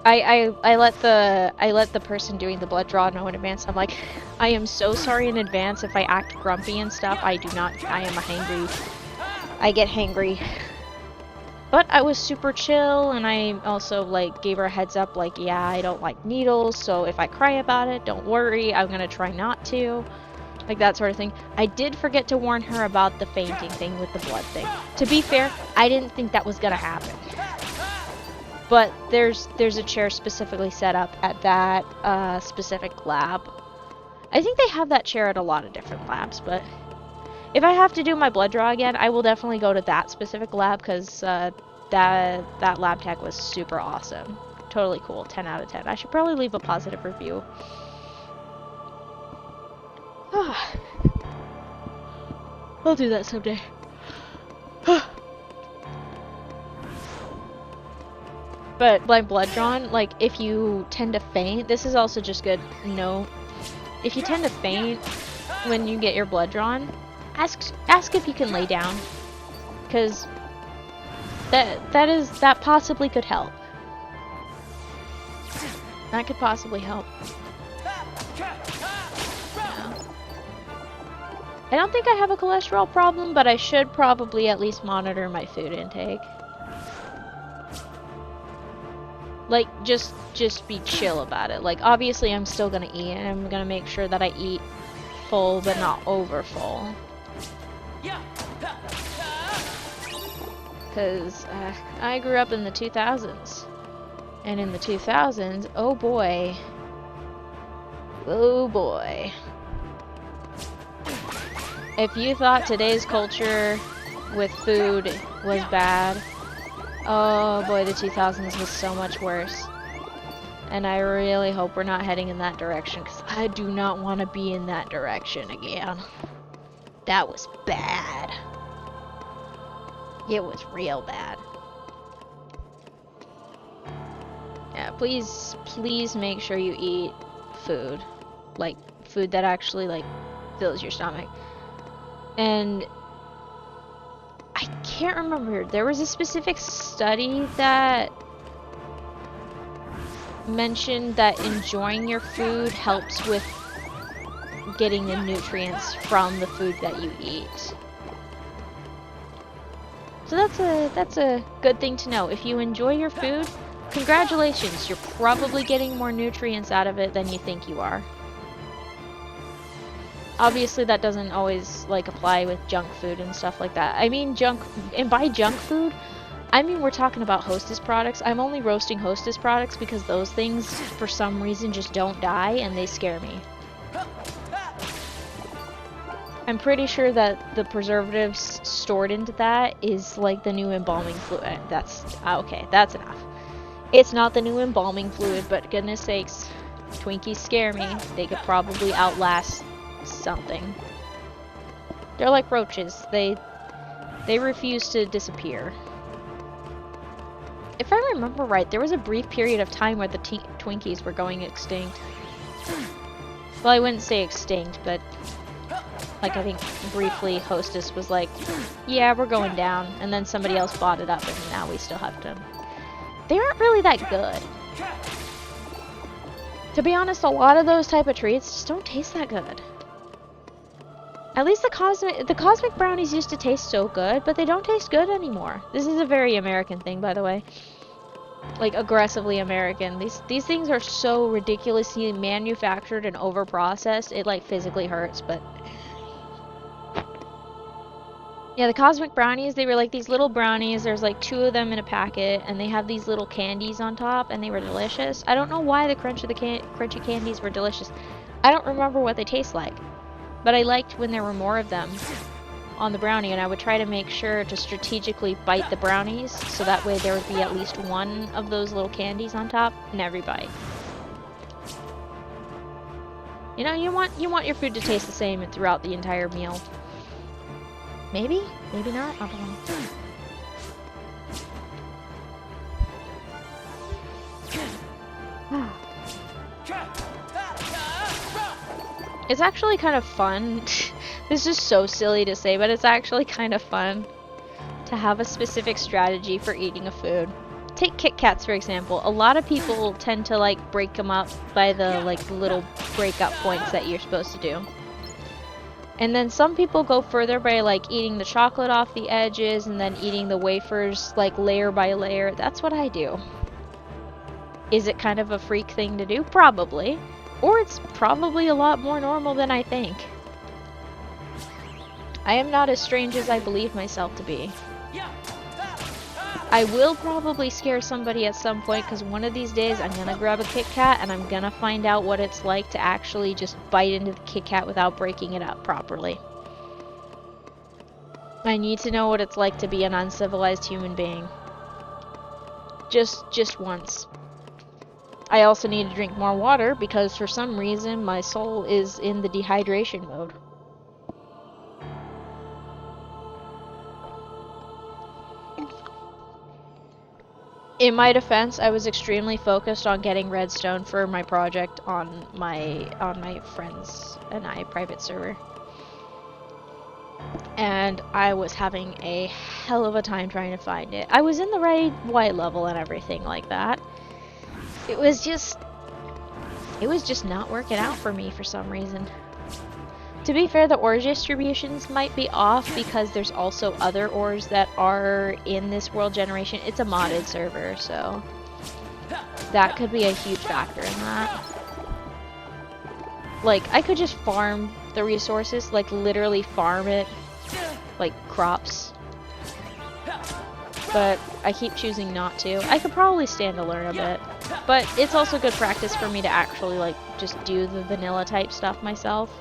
I let the person doing the blood draw know in advance. I'm like, I am so sorry in advance if I act grumpy and stuff. I am a hangry. I get hangry. But I was super chill, and I also, like, gave her a heads up, like, yeah, I don't like needles, so if I cry about it, don't worry, I'm gonna try not to. Like, that sort of thing. I did forget to warn her about the fainting thing with the blood thing. To be fair, I didn't think that was gonna happen. But there's a chair specifically set up at that specific lab. I think they have that chair at a lot of different labs, but if I have to do my blood draw again, I will definitely go to that specific lab, because that lab tech was super awesome. Totally cool. 10 out of 10. I should probably leave a positive review. I'll do that someday. But like blood drawn, like if you tend to faint, this is also just good. No, if you tend to faint when you get your blood drawn, ask if you can lay down, because that possibly could help. That could possibly help. Yeah. I don't think I have a cholesterol problem, but I should probably at least monitor my food intake. Like, just be chill about it. Like, obviously I'm still gonna eat, and I'm gonna make sure that I eat full, but not over full. Because I grew up in the 2000s. And in the 2000s, oh boy. Oh boy. If you thought today's culture with food was bad, oh boy, the 2000s was so much worse. And I really hope we're not heading in that direction, because I do not want to be in that direction again. That was bad. It was real bad. Yeah, please make sure you eat food. Like, food that actually, like, fills your stomach. And I can't remember. There was a specific study that mentioned that enjoying your food helps with getting the nutrients from the food that you eat. So that's a good thing to know. If you enjoy your food, congratulations, you're probably getting more nutrients out of it than you think you are. Obviously that doesn't always like apply with junk food and stuff like that. I mean by junk food, I mean we're talking about Hostess products. I'm only roasting Hostess products because those things for some reason just don't die and they scare me. I'm pretty sure that the preservatives stored into that is like the new embalming fluid. That's okay, that's enough. It's not the new embalming fluid, but goodness sakes, Twinkies scare me. They could probably outlast something. They're like roaches. They refuse to disappear. If I remember right, there was a brief period of time where the Twinkies were going extinct. Well, I wouldn't say extinct, but like I think briefly Hostess was like, yeah, we're going down, and then somebody else bought it up, and now we still have them. They aren't really that good. To be honest, a lot of those type of treats just don't taste that good. At least the cosmic brownies used to taste so good, but they don't taste good anymore. This is a very American thing, by the way. Like, aggressively American. These things are so ridiculously manufactured and over-processed, it like physically hurts, but yeah, the cosmic brownies, they were like these little brownies. There's like 2 of them in a packet, and they have these little candies on top, and they were delicious. I don't know why the crunch of the crunchy candies were delicious. I don't remember what they taste like, but I liked when there were more of them on the brownie, and I would try to make sure to strategically bite the brownies, so that way there would be at least one of those little candies on top in every bite. You know, you want your food to taste the same throughout the entire meal. Maybe? Maybe not? I don't know. It's actually kind of fun. This is so silly to say, but it's actually kind of fun to have a specific strategy for eating a food. Take Kit Kats, for example. A lot of people tend to like break them up by the like little breakup points that you're supposed to do. And then some people go further by like eating the chocolate off the edges and then eating the wafers like layer by layer. That's what I do. Is it kind of a freak thing to do? Probably. Or it's probably a lot more normal than I think. I am not as strange as I believe myself to be. I will probably scare somebody at some point, because one of these days I'm gonna grab a Kit Kat and I'm gonna find out what it's like to actually just bite into the Kit Kat without breaking it up properly. I need to know what it's like to be an uncivilized human being. Just once. I also need to drink more water, because for some reason my soul is in the dehydration mode. In my defense, I was extremely focused on getting redstone for my project on my friends and I private server. And I was having a hell of a time trying to find it. I was in the right white level and everything like that. It was just not working out for me for some reason. To be fair, the ore distributions might be off because there's also other ores that are in this world generation. It's a modded server, so that could be a huge factor in that. Like, I could just farm the resources, like literally farm it, like crops. But I keep choosing not to. I could probably stand to learn a bit, but it's also good practice for me to actually like just do the vanilla type stuff myself.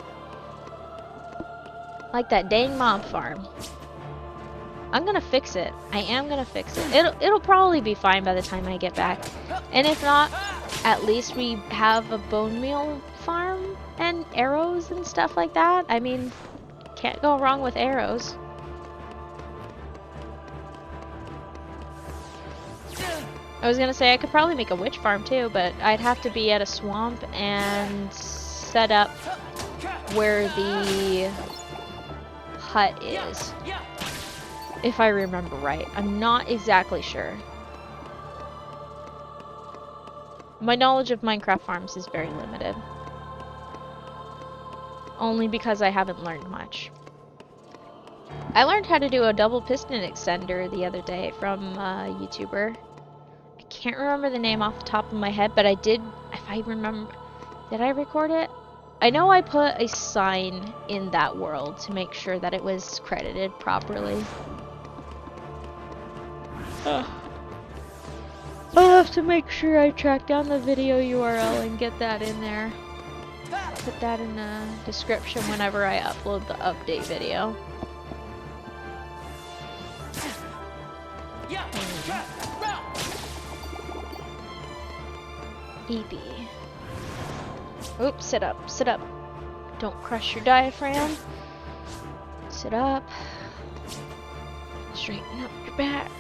Like that dang mob farm. I'm gonna fix it. I am gonna fix it. It'll probably be fine by the time I get back. And if not, at least we have a bone meal farm and arrows and stuff like that. I mean, can't go wrong with arrows. I was gonna say I could probably make a witch farm too, but I'd have to be at a swamp and set up where the hut is, if I remember right. I'm not exactly sure. My knowledge of Minecraft farms is very limited. Only because I haven't learned much. I learned how to do a double piston extender the other day from a YouTuber. I can't remember the name off the top of my head, but I did, if I remember, did I record it? I know I put a sign in that world to make sure that it was credited properly. I'll have to make sure I track down the video URL and get that in there. Put that in the description whenever I upload the update video. EP. Oops, sit up, sit up. Don't crush your diaphragm. Sit up. Straighten up your back.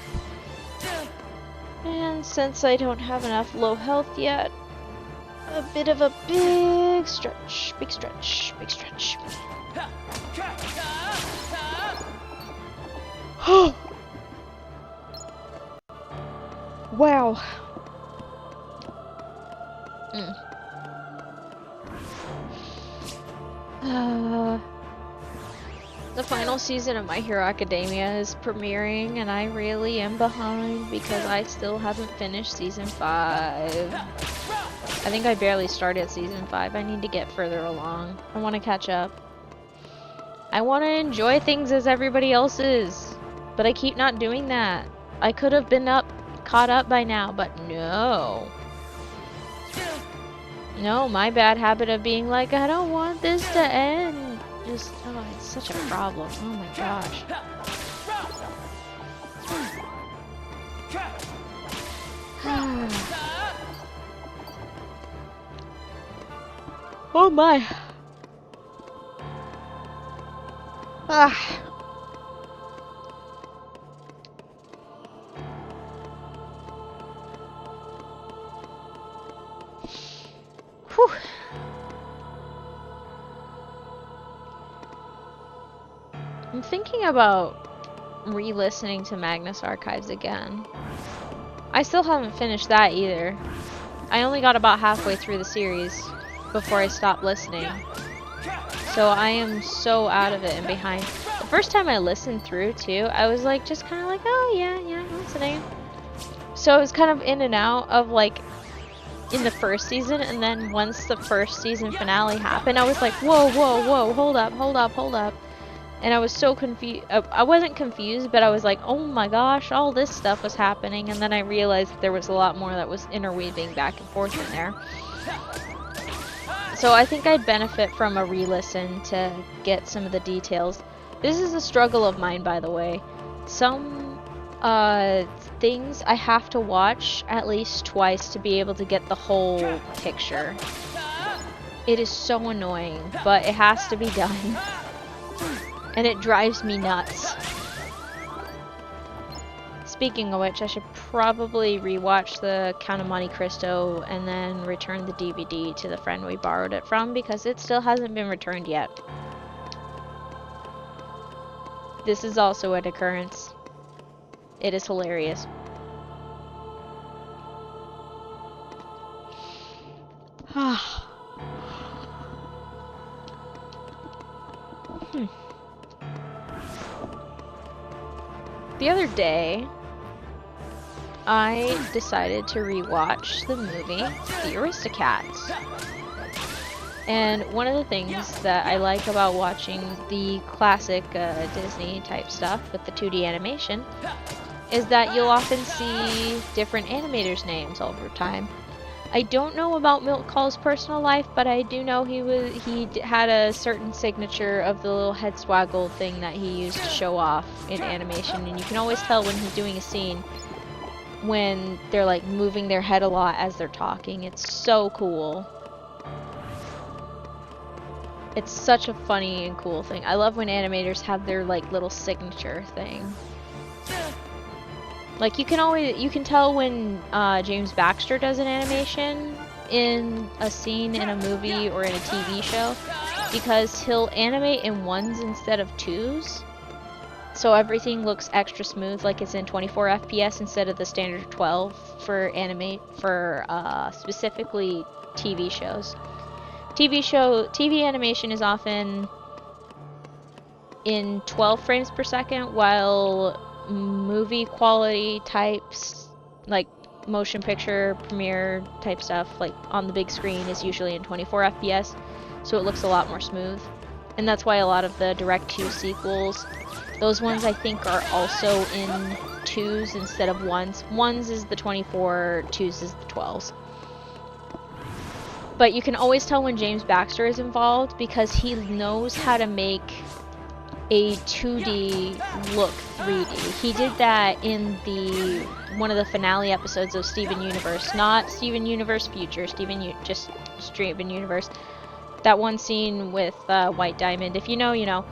And since I don't have enough low health yet, a bit of a big stretch, big stretch, big stretch. Wow. The final season of My Hero Academia is premiering, and I really am behind because I still haven't finished season 5. I think I barely started season 5. I need to get further along. I want to catch up. I want to enjoy things as everybody else is, but I keep not doing that. I could have been caught up by now, but no. No, my bad habit of being like, I don't want this to end. Just, oh, it's such a problem. Oh my gosh. Oh my. Ah. Whew. I'm thinking about re-listening to Magnus Archives again. I still haven't finished that either. I only got about halfway through the series before I stopped listening. So I am so out of it and behind. The first time I listened through too, I was like just kind of like, oh yeah, I'm listening. So I was kind of in and out of like in the first season, and then once the first season finale happened, I was like, whoa, hold up. And I was so confused. I wasn't confused, but I was like, oh my gosh, all this stuff was happening. And then I realized that there was a lot more that was interweaving back and forth in there. So I think I'd benefit from a re-listen to get some of the details. This is a struggle of mine, by the way. Some things I have to watch at least twice to be able to get the whole picture. It is so annoying, but it has to be done. And it drives me nuts. Speaking of which, I should probably rewatch the Count of Monte Cristo and then return the DVD to the friend we borrowed it from, because it still hasn't been returned yet. This is also an occurrence. It is hilarious. The other day, I decided to rewatch the movie The Aristocats. And one of the things that I like about watching the classic Disney type stuff with the 2D animation is that you'll often see different animators' names over time. I don't know about Milt Kahl's personal life, but I do know he had a certain signature of the little head swaggle thing that he used to show off in animation, and you can always tell when he's doing a scene when they're like moving their head a lot as they're talking. It's so cool. It's such a funny and cool thing. I love when animators have their like little signature thing. Like you can tell when James Baxter does an animation in a scene in a movie or in a TV show, because he'll animate in 1s instead of 2s. So everything looks extra smooth, like it's in 24 FPS instead of the standard 12 for specifically TV shows. TV animation is often in 12 frames per second, while movie quality types, like motion picture premiere type stuff, like on the big screen, is usually in 24 FPS, so it looks a lot more smooth. And that's why a lot of the Direct-to sequels, those ones I think are also in 2s instead of 1s. 1s is the 24, 2s is the 12s. But you can always tell when James Baxter is involved because he knows how to make a 2D look 3D. He did that in one of the finale episodes of Steven Universe, not Steven Universe Future, just Steven Universe. That one scene with White Diamond, if you know, you know.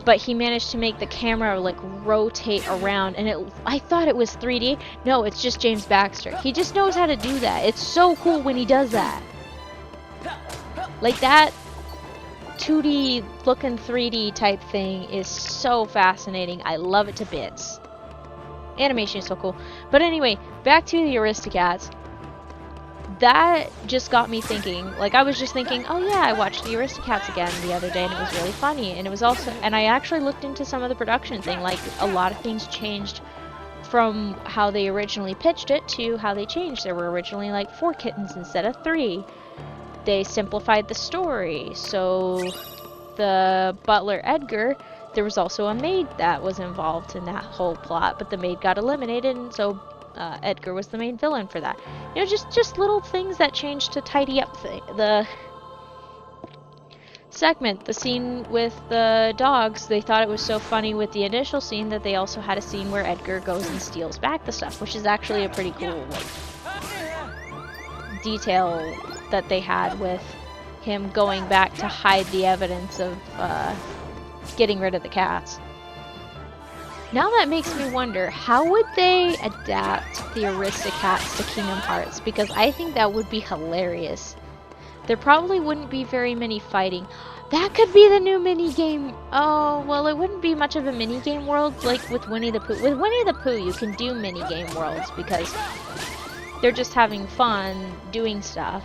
But he managed to make the camera like rotate around, and I thought it was 3D. No, it's just James Baxter. He just knows how to do that. It's so cool when he does that. Like that 2D looking 3D type thing is so fascinating. I love it to bits. Animation is so cool. But anyway, back to the Aristocats. That just got me thinking. Like, I was just thinking, oh yeah, I watched the Aristocats again the other day and it was really funny. And it was also, and I actually looked into some of the production thing. Like, a lot of things changed from how they originally pitched it to how they changed. There were originally like 4 kittens instead of 3. They simplified the story, so the butler Edgar, there was also a maid that was involved in that whole plot, but the maid got eliminated, and so Edgar was the main villain for that. You know, just little things that changed to tidy up the segment. The scene with the dogs, they thought it was so funny with the initial scene that they also had a scene where Edgar goes and steals back the stuff, which is actually a pretty cool detail that they had with him going back to hide the evidence of getting rid of the cats. Now that makes me wonder, how would they adapt the Aristocats to Kingdom Hearts? Because I think that would be hilarious. There probably wouldn't be very many fighting. That could be the new minigame. Oh, well, it wouldn't be much of a minigame world like with Winnie the Pooh. With Winnie the Pooh, you can do minigame worlds because they're just having fun doing stuff.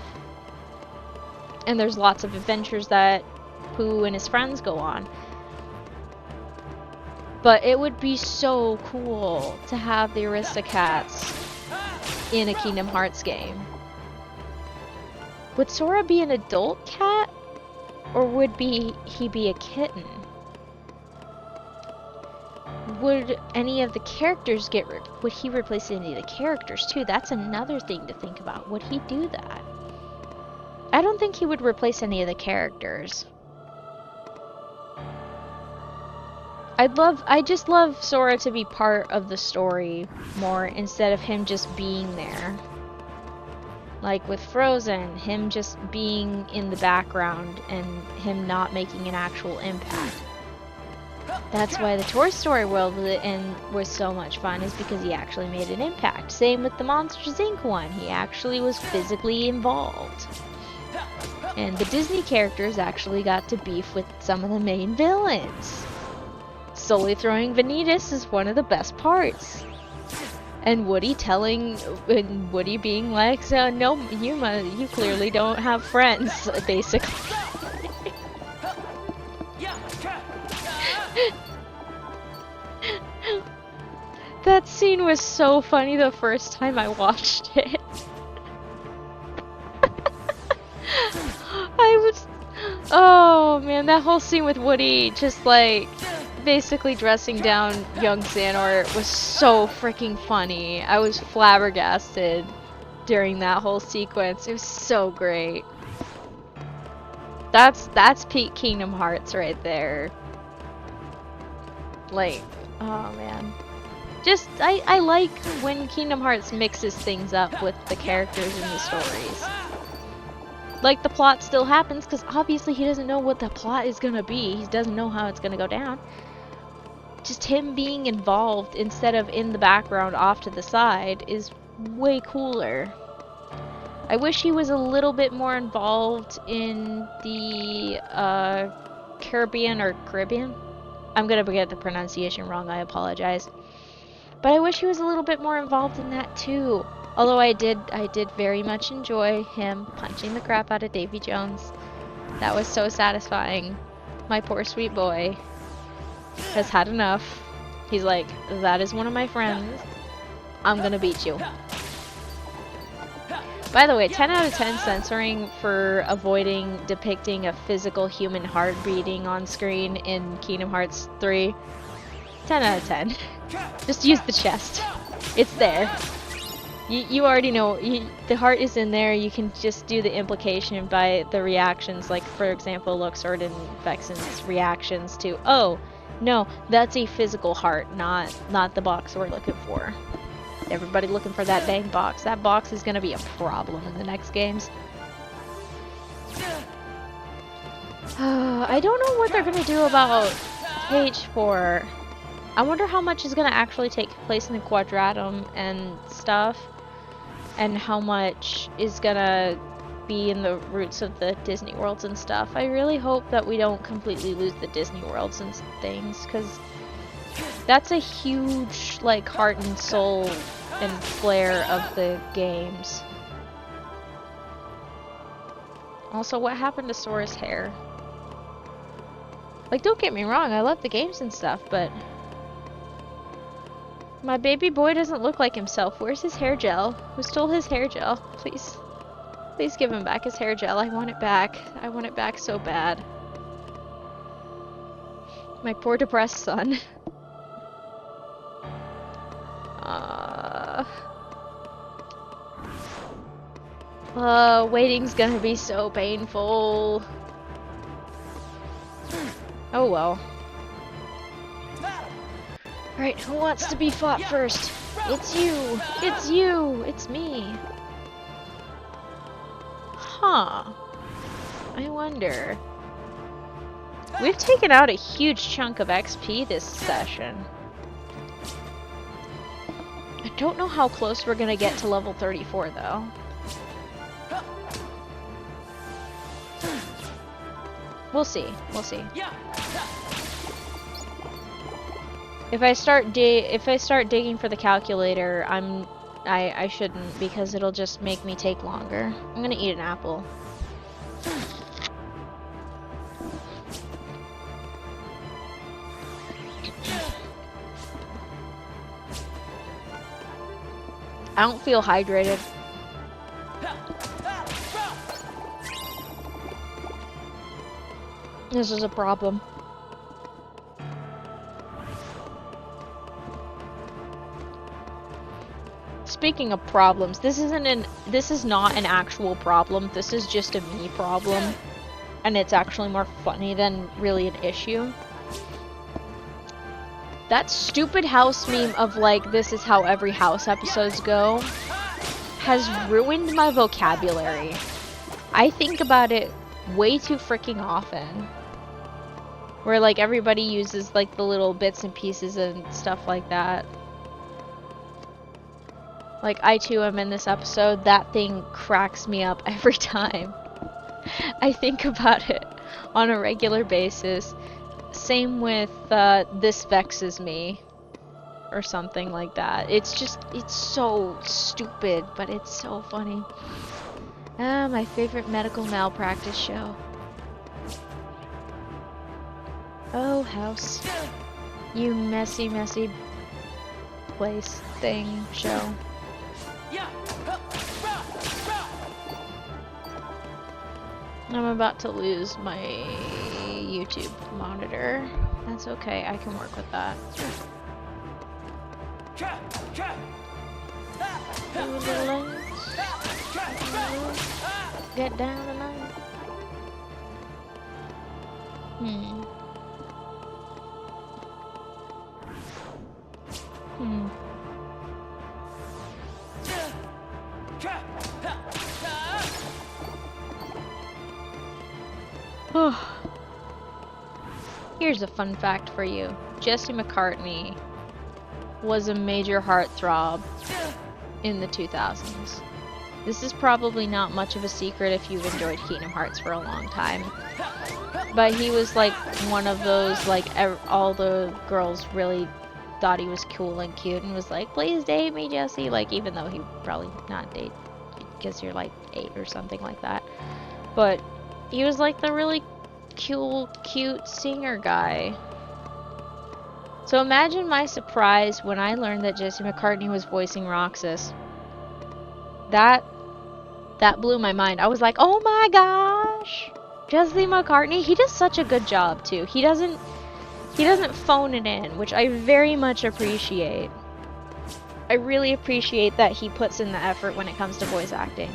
And there's lots of adventures that Pooh and his friends go on. But it would be so cool to have the Aristocats in a Kingdom Hearts game. Would Sora be an adult cat? Or would he be a kitten? Would any of the characters would he replace any of the characters too? That's another thing to think about. Would he do that? I don't think he would replace any of the characters. I just love Sora to be part of the story more instead of him just being there. Like with Frozen, him just being in the background and him not making an actual impact. That's why the Toy Story world was so much fun, is because he actually made an impact. Same with the Monsters Inc. one. He actually was physically involved. And the Disney characters actually got to beef with some of the main villains. Sully throwing Vanitas is one of the best parts. And Woody being like, so, no, you clearly don't have friends, basically. That scene was so funny the first time I watched it. Oh man, that whole scene with Woody just like basically dressing down young Xehanort was so freaking funny. I was flabbergasted during that whole sequence. It was so great. That's peak Kingdom Hearts right there. Like, oh man. Just, I like when Kingdom Hearts mixes things up with the characters and the stories. Like, the plot still happens, because obviously he doesn't know what the plot is gonna be. He doesn't know how it's gonna go down. Just him being involved instead of in the background off to the side is way cooler. I wish he was a little bit more involved in the Caribbean. I'm gonna get the pronunciation wrong, I apologize. But I wish he was a little bit more involved in that too. Although I did very much enjoy him punching the crap out of Davy Jones. That was so satisfying. My poor sweet boy has had enough. He's like, that is one of my friends. I'm gonna beat you. By the way, 10 out of 10 censoring for avoiding depicting a physical human heart beating on screen in Kingdom Hearts 3. 10 out of 10. Just use the chest. It's there. You already know, the heart is in there. You can just do the implication by the reactions, like for example Luxord and Vexen's reactions to, oh, no, that's a physical heart, not the box we're looking for. Everybody looking for that dang box. That box is gonna be a problem in the next games. I don't know what they're gonna do about H4. I wonder how much is gonna actually take place in the Quadratum and stuff, and how much is gonna be in the roots of the Disney worlds and stuff. I really hope that we don't completely lose the Disney worlds and things, because that's a huge, like, heart and soul and flair of the games. Also, what happened to Sora's hair? Like, don't get me wrong, I love the games and stuff, but my baby boy doesn't look like himself. Where's his hair gel? Who stole his hair gel? Please. Please give him back his hair gel. I want it back. I want it back so bad. My poor depressed son. Waiting's gonna be so painful. Oh well. Right, who wants to be fought first? It's you! It's you! It's me! Huh. I wonder. We've taken out a huge chunk of XP this session. I don't know how close we're gonna get to level 34 though. We'll see. We'll see. If I start digging for the calculator, I shouldn't, because it'll just make me take longer. I'm gonna eat an apple. I don't feel hydrated. This is a problem. Speaking of problems, this is not an actual problem. This is just a me problem, and it's actually more funny than really an issue. That stupid house meme of like, this is how every house episodes go, has ruined my vocabulary. I think about it way too freaking often. where like everybody uses like the little bits and pieces and stuff like that. Like I too am in this episode. That thing cracks me up every time I think about it on a regular basis. Same with This Vexes Me or something like that. It's just, it's so stupid, but it's so funny. My favorite medical malpractice show. Oh, house. You messy, messy place thing show. I'm about to lose my YouTube monitor. That's okay, I can work with that. Get down tonight. Here's a fun fact for you. Jesse McCartney was a major heartthrob in the 2000s. This is probably not much of a secret if you've enjoyed Kingdom Hearts for a long time. But he was like one of those, like, all the girls really thought he was cool and cute and was like, please date me, Jesse. Like, even though he probably not date, because you're like 8 or something like that. But he was like the really cool, cute singer guy. So imagine my surprise when I learned that Jesse McCartney was voicing Roxas. That blew my mind. I was like, oh my gosh! Jesse McCartney, he does such a good job too. He doesn't phone it in, which I very much appreciate. I really appreciate that he puts in the effort when it comes to voice acting.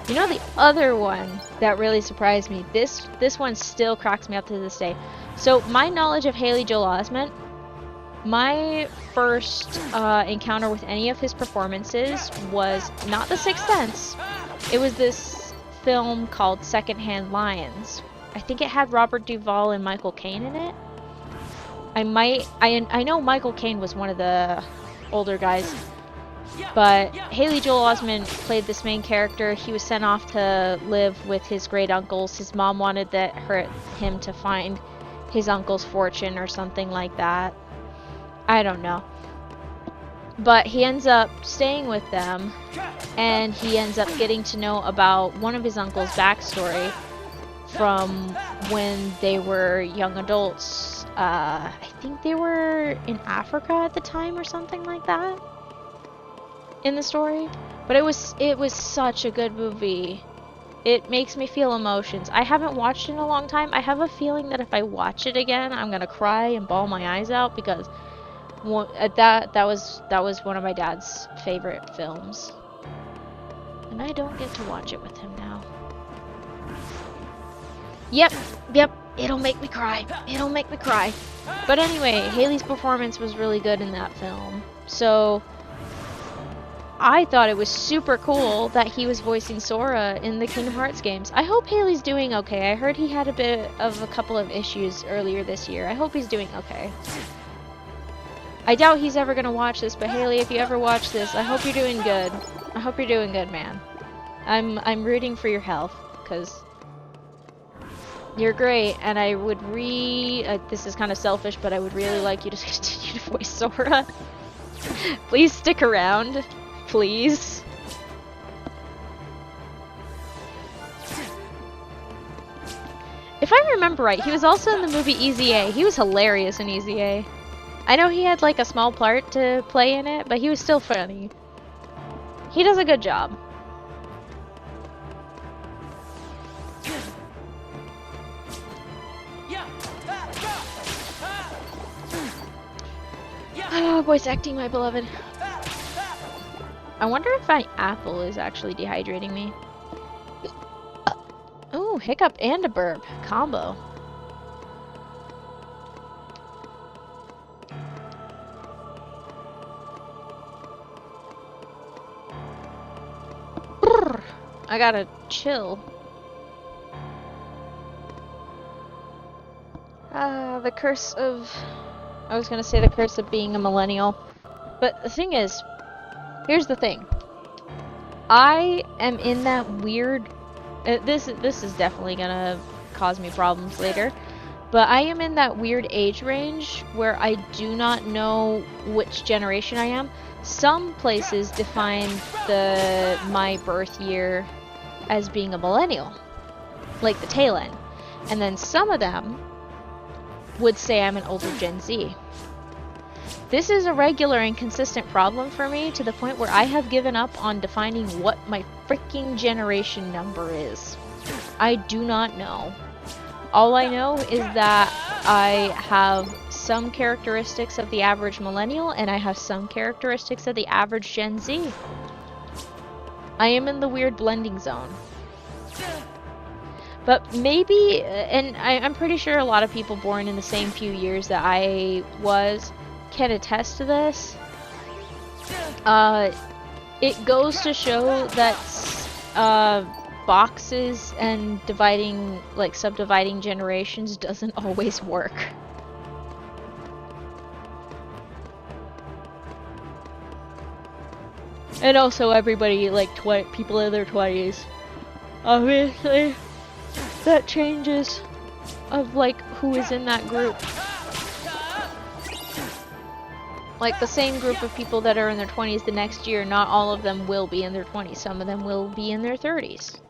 You know the other one that really surprised me, this one still cracks me up to this day. So my knowledge of Haley Joel Osment, my first encounter with any of his performances was not The Sixth Sense. It was this film called Secondhand Lions. I think it had Robert Duvall and Michael Caine in it. I know Michael Caine was one of the older guys. But Haley Joel Osment played this main character. He was sent off to live with his great uncles. His mom wanted him to find his uncle's fortune or something like that. I don't know. But he ends up staying with them, and he ends up getting to know about one of his uncle's backstory from when they were young adults. I think they were in Africa at the time or something like that in the story. But it was such a good movie. It makes me feel emotions. I haven't watched it in a long time. I have a feeling that if I watch it again, I'm gonna cry and bawl my eyes out, because that was one of my dad's favorite films, and I don't get to watch it with him now. Yep, it'll make me cry. It'll make me cry. But anyway, Haley's performance was really good in that film, so I thought it was super cool that he was voicing Sora in the Kingdom Hearts games. I hope Haley's doing okay. I heard he had a couple of issues earlier this year. I hope he's doing okay. I doubt he's ever gonna watch this, but Haley, if you ever watch this, I hope you're doing good. I hope you're doing good, man. I'm rooting for your health, because you're great, and I would this is kind of selfish, but I would really like you to continue to voice Sora. Please stick around. Please. If I remember right, he was also in the movie Easy A. He was hilarious in Easy A. I know he had like a small part to play in it, but he was still funny. He does a good job. Oh, voice acting, my beloved. I wonder if my apple is actually dehydrating me. Ooh, hiccup and a burp. Combo. I gotta chill. The curse of... I was gonna say the curse of being a millennial. But the thing is, here's the thing. I am in that weird... this is definitely gonna cause me problems later. But I am in that weird age range where I do not know which generation I am. Some places define my birth year as being a millennial, like the tail end. And then some of them would say I'm an older Gen Z. This is a regular and consistent problem for me to the point where I have given up on defining what my freaking generation number is. I do not know. All I know is that I have some characteristics of the average millennial and I have some characteristics of the average Gen Z. I am in the weird blending zone. But maybe, and I'm pretty sure a lot of people born in the same few years that I was can attest to this. It goes to show that boxes and dividing, like subdividing generations doesn't always work. And also everybody, like, people in their 20s. Obviously, that changes of, like, who is in that group. Like, the same group of people that are in their 20s the next year, not all of them will be in their 20s. Some of them will be in their 30s.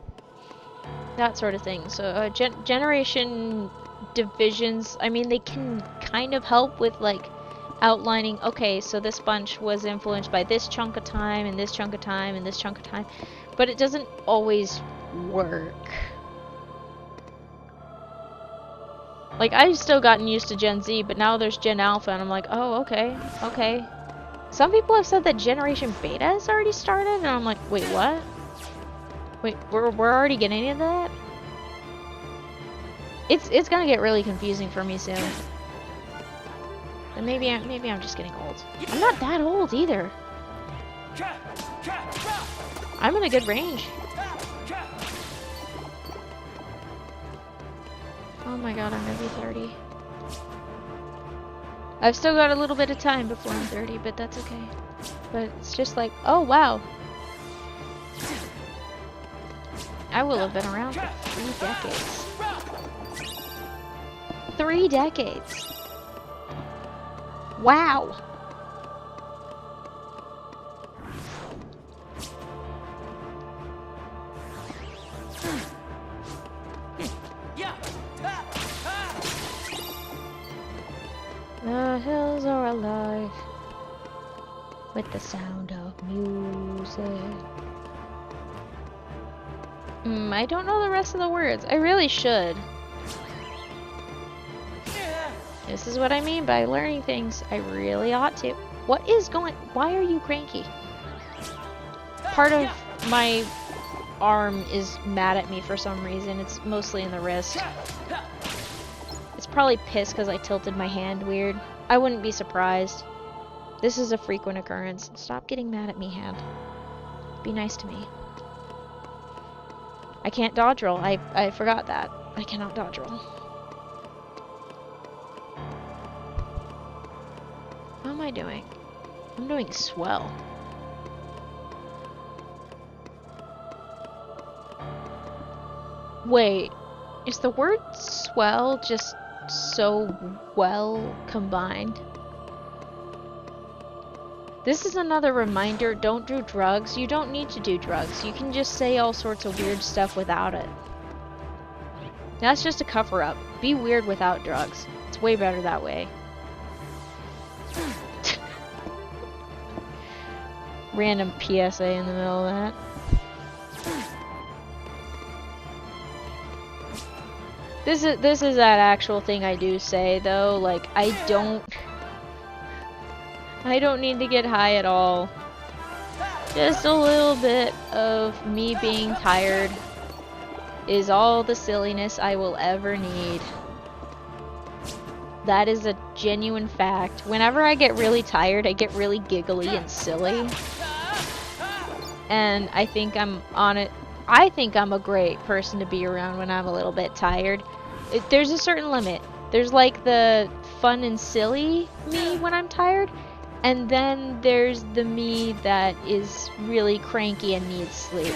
That sort of thing. So, generation divisions, I mean, they can kind of help with, like, outlining, okay, so this bunch was influenced by this chunk of time, and this chunk of time, and this chunk of time. But it doesn't always work. Like, I've still gotten used to Gen Z, but now there's Gen Alpha, and I'm like, oh, okay, okay. Some people have said that Generation Beta has already started, and I'm like, wait, what? Wait, we're already getting into that? It's gonna get really confusing for me soon. And maybe I'm just getting old. I'm not that old either. I'm in a good range. Oh my god, I'm gonna be 30. I've still got a little bit of time before I'm 30, but that's okay. But it's just like, oh wow. I will have been around for 3 decades. 3 decades. Wow. The hills are alive with the sound of music. I don't know the rest of the words. I really should. This is what I mean by learning things. I really ought to. What is going... Why are you cranky? Part of my arm is mad at me for some reason. It's mostly in the wrist. It's probably pissed because I tilted my hand weird. I wouldn't be surprised. This is a frequent occurrence. Stop getting mad at me, hand. Be nice to me. I can't dodge roll. I forgot that. I cannot dodge roll. How am I doing? I'm doing swell. Wait, is the word swell just so well combined? This is another reminder, don't do drugs. You don't need to do drugs. You can just say all sorts of weird stuff without it. That's just a cover-up. Be weird without drugs. It's way better that way. Random PSA in the middle of that. This is that actual thing I do say though. Like, I don't need to get high at all. Just a little bit of me being tired is all the silliness I will ever need. That is a genuine fact. Whenever I get really tired, I get really giggly and silly. And I think I'm on it. I think I'm a great person to be around when I'm a little bit tired. There's a certain limit. There's like the fun and silly me when I'm tired, and then there's the me that is really cranky and needs sleep.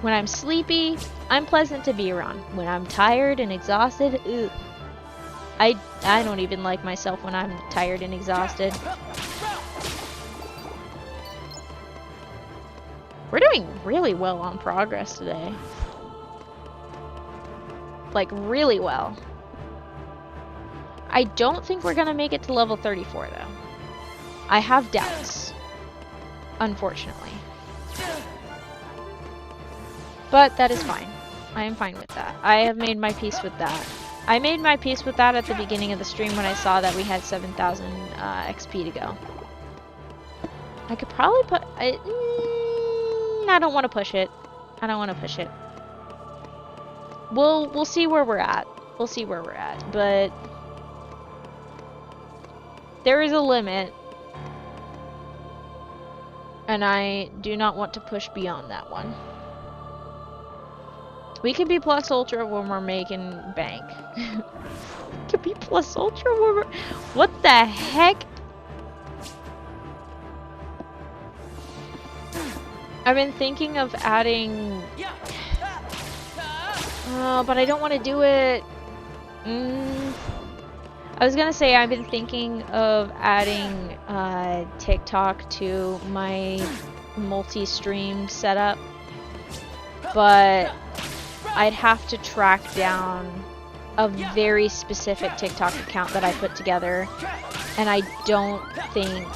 When I'm sleepy, I'm pleasant to be around. When I'm tired and exhausted, ugh. I don't even like myself when I'm tired and exhausted. We're doing really well on progress today. Like, really well. I don't think we're gonna make it to level 34, though. I have doubts. Unfortunately. But that is fine. I am fine with that. I have made my peace with that. I made my peace with that at the beginning of the stream when I saw that we had 7,000 XP to go. I could probably put... I don't want to push it. I don't want to push it. We'll see where we're at. We'll see where we're at. But... there is a limit. And I do not want to push beyond that one. We could be plus ultra when we're making bank. Could be plus ultra when we're... what the heck? I've been thinking of adding... but I don't want to do it. I was gonna say I've been thinking of adding TikTok to my multi-stream setup. But... I'd have to track down a very specific TikTok account that I put together, and I don't think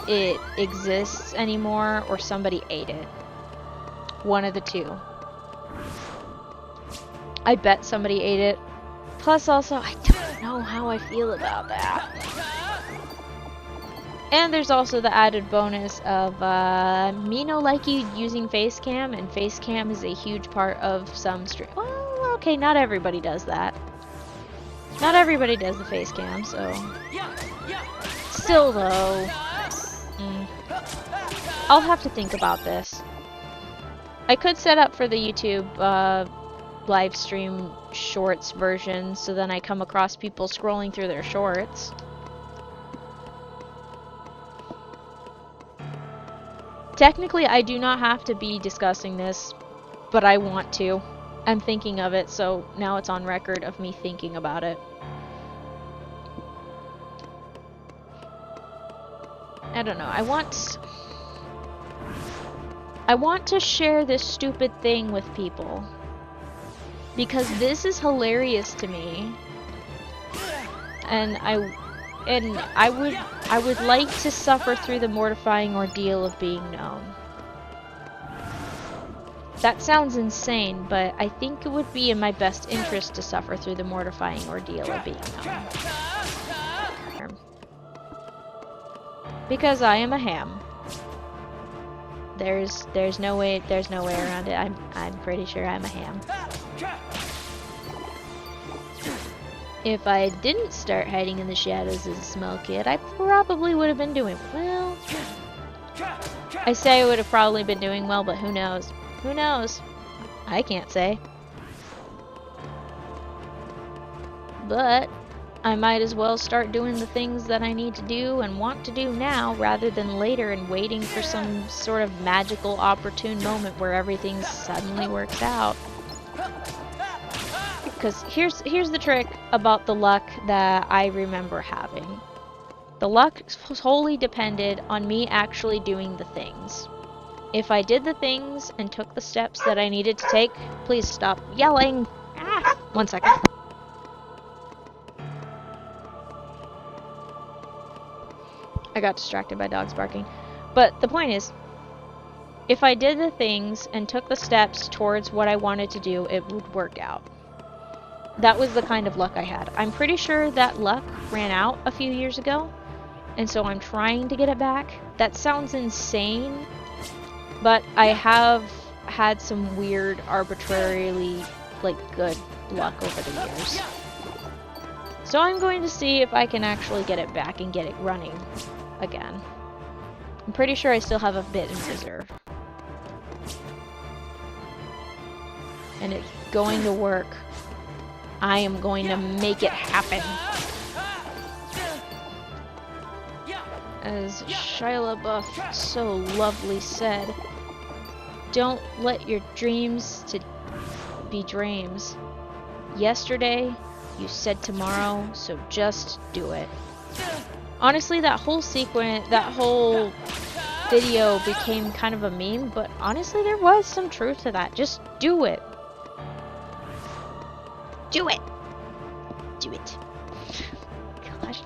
it exists anymore, or somebody ate it. One of the two. I bet somebody ate it. Plus also, I don't know how I feel about that. And there's also the added bonus of me no like you using Facecam, and Facecam is a huge part of some stream. Well, okay, not everybody does that. Not everybody does the Facecam, so... still though... I'll have to think about this. I could set up for the YouTube live stream shorts version, so then I come across people scrolling through their shorts. Technically, I do not have to be discussing this, but I want to. I'm thinking of it, so now it's on record of me thinking about it. I don't know, I want to share this stupid thing with people. Because this is hilarious to me. And I would like to suffer through the mortifying ordeal of being known. That sounds insane, but I think it would be in my best interest to suffer through the mortifying ordeal of being known. Because I am a ham. There's no way around it. I'm pretty sure I'm a ham. If I didn't start hiding in the shadows as a small kid, I probably would have been doing well. I say I would have probably been doing well, but who knows? Who knows? I can't say. But I might as well start doing the things that I need to do and want to do now, rather than later and waiting for some sort of magical opportune moment where everything suddenly works out. Because here's the trick about the luck that I remember having. The luck wholly depended on me actually doing the things. If I did the things and took the steps that I needed to take... Please stop yelling! Ah, 1 second. I got distracted by dogs barking. But the point is, if I did the things and took the steps towards what I wanted to do, it would work out. That was the kind of luck I had. I'm pretty sure that luck ran out a few years ago, and so I'm trying to get it back. That sounds insane, but I have had some weird, arbitrarily, good luck over the years. So I'm going to see if I can actually get it back and get it running again. I'm pretty sure I still have a bit in reserve. And it's going to work. I am going to make it happen. As Shia LaBeouf so lovely said, don't let your dreams to be dreams. Yesterday, you said tomorrow, so just do it. Honestly, that whole sequence, that whole video became kind of a meme, but honestly, there was some truth to that. Just do it. Do it. Do it. Gosh.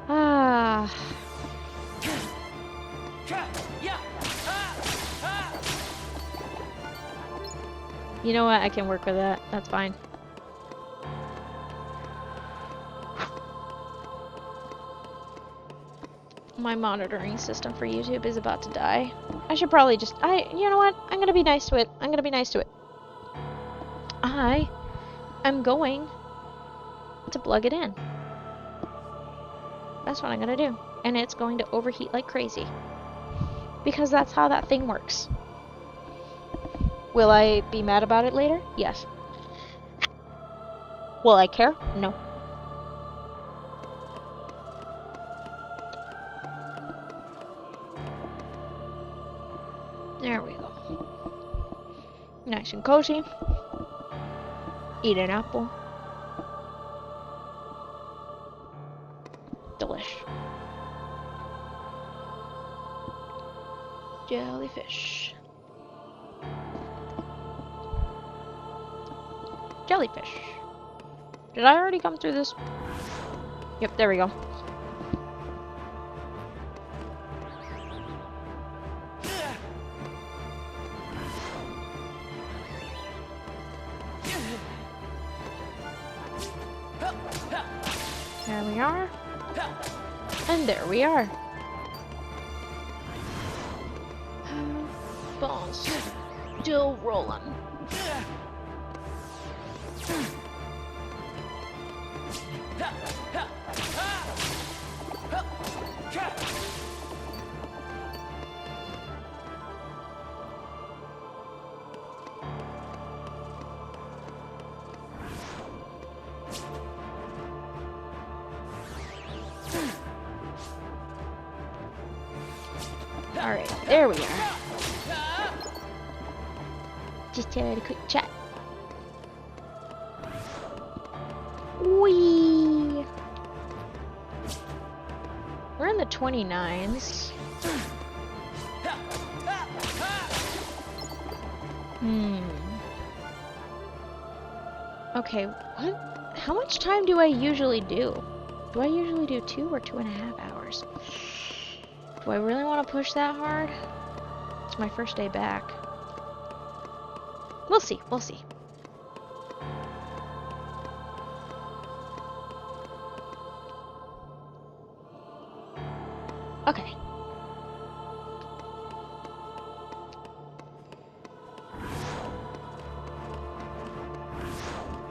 Ah. You know what? I can work with that. That's fine. My monitoring system for YouTube is about to die. I should probably just... you know what? I'm gonna be nice to it. I'm gonna be nice to it. I'm going to plug it in. That's what I'm gonna do. And it's going to overheat like crazy. Because that's how that thing works. Will I be mad about it later? Yes. Will I care? No. There we go. Nice and cozy. Eat an apple. Delish. Jellyfish. Jellyfish. Did I already come through this? Yep, there we go. There we are. And there we are. Balls. Still rolling. Alright, there we are. Just had a quick chat. Whee! We're in the 29s. Okay, what? How much time do I usually do? Do I usually do 2 or 2.5 hours? Do I really want to push that hard? It's my first day back. We'll see, we'll see. Okay.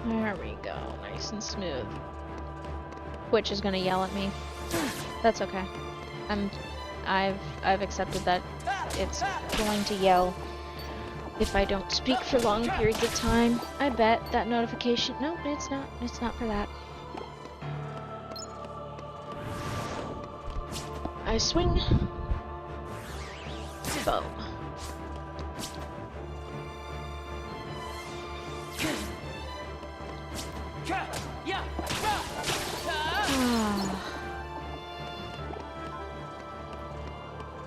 There we go, nice and smooth. Twitch is gonna yell at me. That's okay. I've accepted that it's going to yell if I don't speak for long periods of time. I bet that notification... No, it's not. It's not for that. I swing. Boom.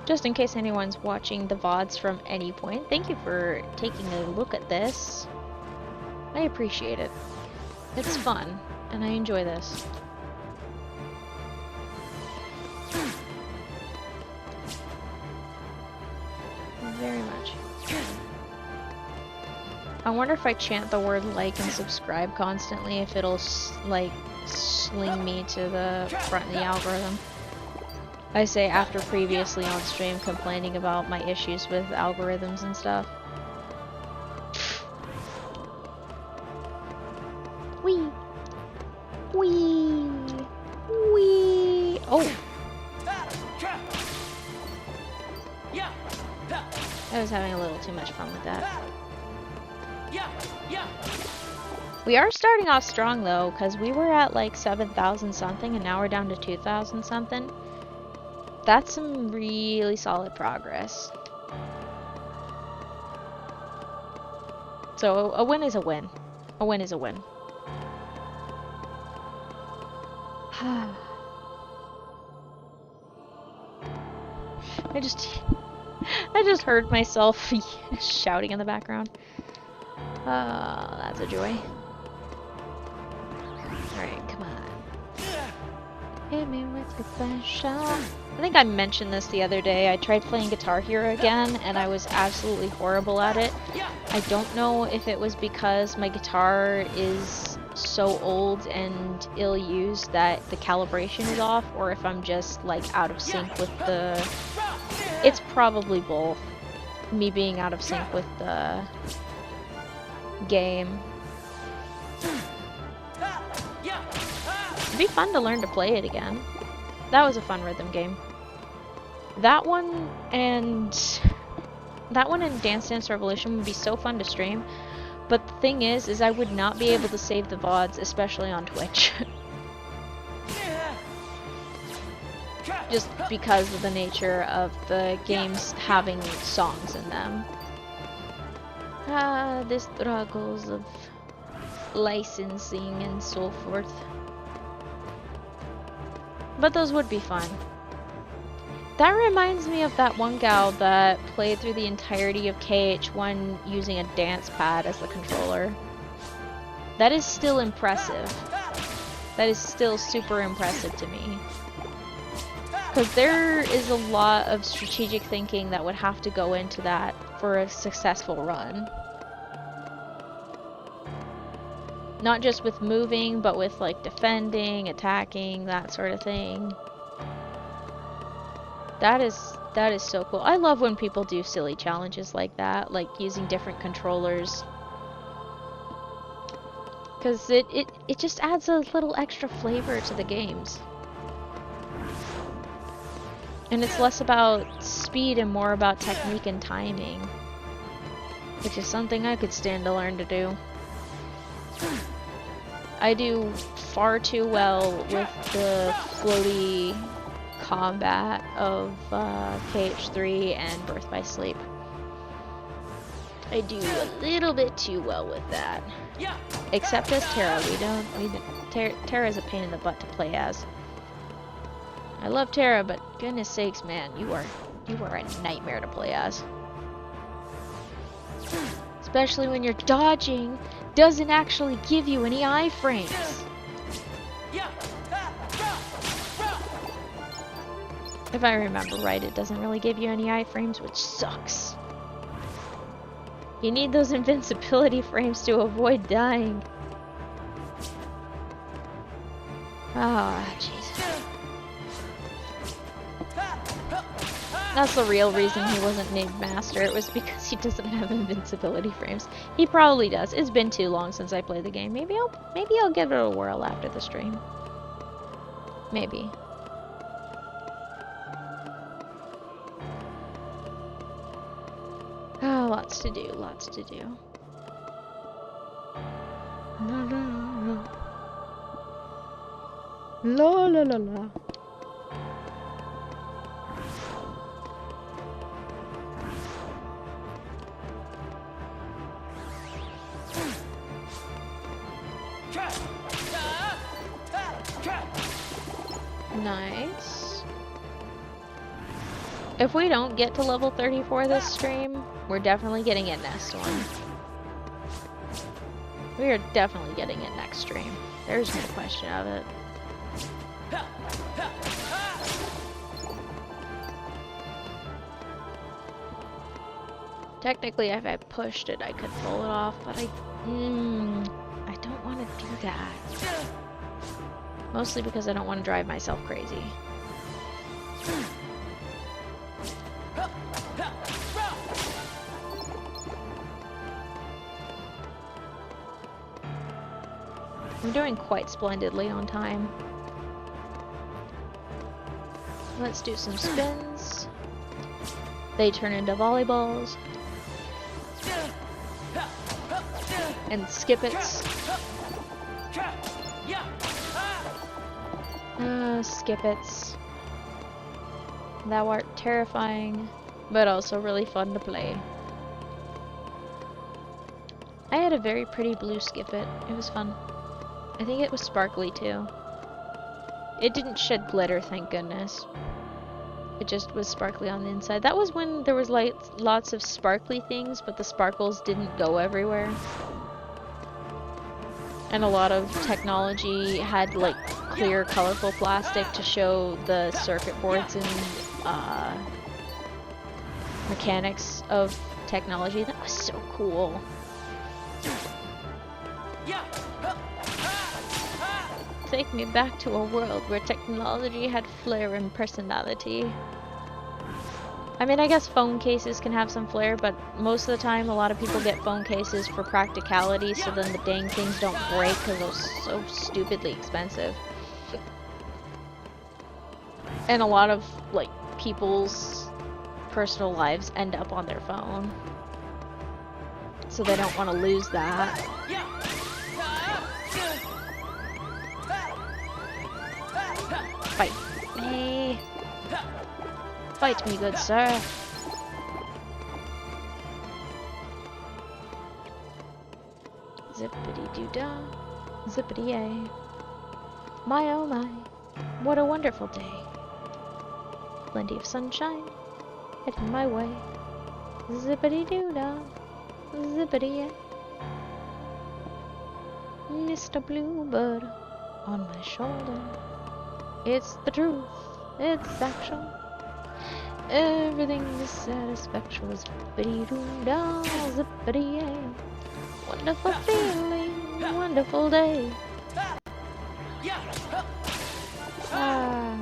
Just in case anyone's watching the VODs from any point, thank you for taking a look at this. I appreciate it. It's fun, and I enjoy this. Very much. I wonder if I chant the word like and subscribe constantly, if it'll, like, sling me to the front of the algorithm. I say after previously on stream complaining about my issues with algorithms and stuff. Wee! Wee! Wee! Oh! I was having a little too much fun with that. We are starting off strong though, because we were at like 7,000 something and now we're down to 2,000 something. That's some really solid progress. So a win is a win. A win is a win. I just heard myself shouting in the background. That's a joy. Alright, come on. Hit me with your flash shot. I think I mentioned this the other day. I tried playing Guitar Hero again, and I was absolutely horrible at it. I don't know if it was because my guitar is so old and ill-used that the calibration is off, or if I'm just, like, out of sync with the... It's probably both. Me being out of sync with the game. It'd be fun to learn to play it again. That was a fun rhythm game. That one and Dance Dance Revolution would be so fun to stream. But the thing is I would not be able to save the VODs, especially on Twitch. Just because of the nature of the games having songs in them. The struggles of licensing and so forth. But those would be fun. That reminds me of that one gal that played through the entirety of KH1 using a dance pad as the controller. That is still impressive. That is still super impressive to me. Because there is a lot of strategic thinking that would have to go into that for a successful run. Not just with moving, but with like defending, attacking, that sort of thing. That is so cool. I love when people do silly challenges like that, like using different controllers. Because it just adds a little extra flavor to the games. And it's less about speed and more about technique and timing. Which is something I could stand to learn to do. I do far too well with the floaty combat of KH3 and Birth by Sleep. I do a little bit too well with that. Except as Terra. Terra's a pain in the butt to play as. I love Terra, but goodness sakes, man, you are a nightmare to play as. Especially when your dodging doesn't actually give you any iframes. If I remember right, it doesn't really give you any iframes, which sucks. You need those invincibility frames to avoid dying. Ah, jeez. That's the real reason he wasn't named Master. It was because he doesn't have invincibility frames. He probably does. It's been too long since I played the game. Maybe I'll give it a whirl after the stream. Maybe. Oh, lots to do, lots to do. La la la. La la la la. Nice. If we don't get to level 34 this stream, we're definitely getting it next one. We are definitely getting it next stream. There's no question of it. Technically, if I pushed it, I could pull it off, but I don't want to do that. Mostly because I don't want to drive myself crazy. I'm doing quite splendidly on time. Let's do some spins. They turn into volleyballs. And skip-its. Skip-its. Thou art terrifying, but also really fun to play. I had a very pretty blue Skip-it. It was fun. I think it was sparkly too. It didn't shed glitter, thank goodness. It just was sparkly on the inside. That was when there was like lots of sparkly things, but the sparkles didn't go everywhere. And a lot of technology had like clear, colorful plastic to show the circuit boards and mechanics of technology. That was so cool. Take me back to a world where technology had flair and personality. I mean, I guess phone cases can have some flair, but most of the time a lot of people get phone cases for practicality, so then the dang things don't break because they're so stupidly expensive. And a lot of, like, people's personal lives end up on their phone. So they don't want to lose that. Fight me! Fight me, good sir! Zippity-doo-dah, zippity-yay. My oh my, what a wonderful day. Plenty of sunshine heading my way. Zippity-doo-dah, zippity-yay. Mr. Bluebird on my shoulder. It's the truth, it's actual. Everything is satisfactory. Zippity-doo-dah, zippity-yay. Wonderful feeling, wonderful day. Ah.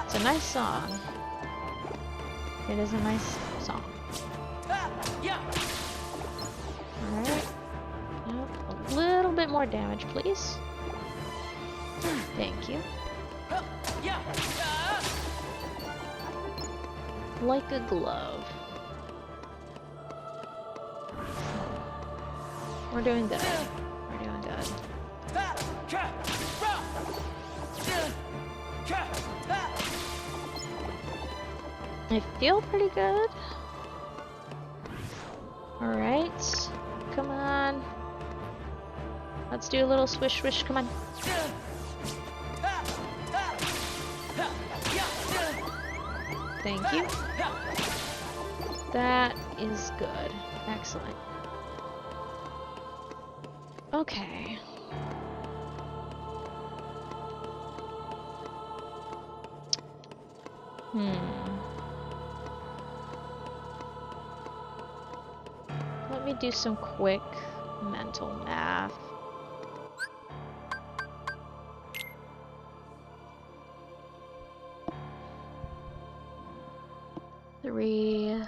It's a nice song. It is a nice song. Alright. A little bit more damage, please. Thank you. Like a glove. We're doing good. We're doing good. I feel pretty good. Alright. Come on. Let's do a little swish swish, come on. Thank you. That is good. Excellent. Okay. Let me do some quick mental math. Three.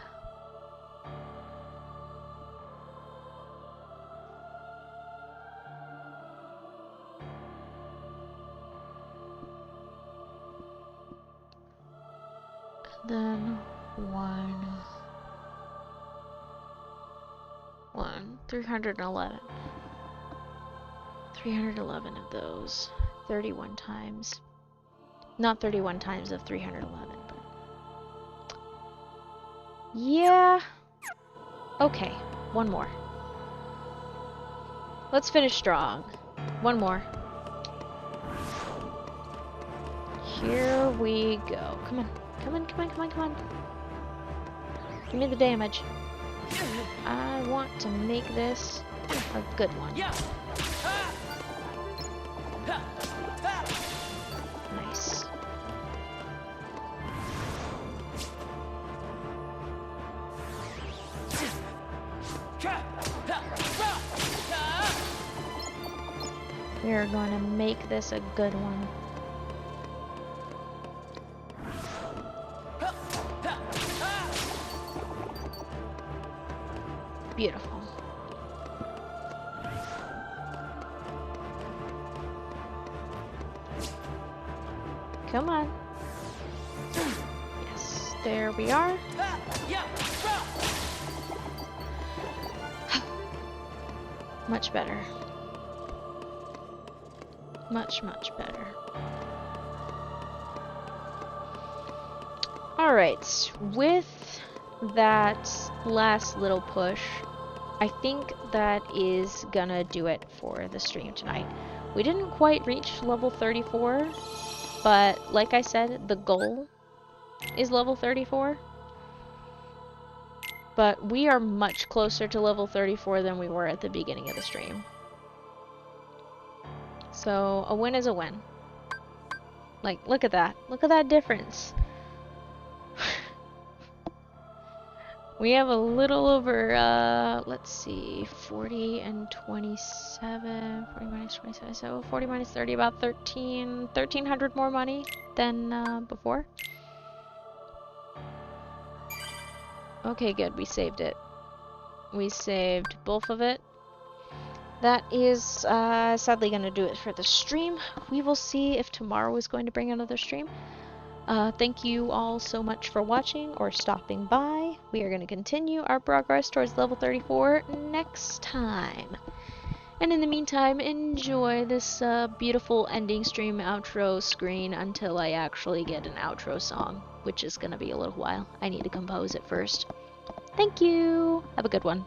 Then one, 311. 311 of those. 31 times. Not 31 times of 311, but... yeah. Okay, one more. Let's finish strong. One more. Here we go. Come on. Come on, come on, come on, come on. Give me the damage. I want to make this a good one. Nice. We're going to make this a good one. Beautiful. Come on. Yes, there we are. Much better. Much, much better. Alright, with that last little push, I think that is gonna do it for the stream tonight. We didn't quite reach level 34, but like I said, the goal is level 34. But we are much closer to level 34 than we were at the beginning of the stream. So, a win is a win. Like, look at that. Look at that difference. We have a little over, let's see, 40 and 27, 40 minus 27, so 40 minus 30, about 1,300 more money than before. Okay, good, we saved it. We saved both of it. That is sadly going to do it for the stream. We will see if tomorrow is going to bring another stream. Thank you all so much for watching or stopping by. We are going to continue our progress towards level 34 next time. And in the meantime, enjoy this beautiful ending stream outro screen until I actually get an outro song, which is going to be a little while. I need to compose it first. Thank you! Have a good one.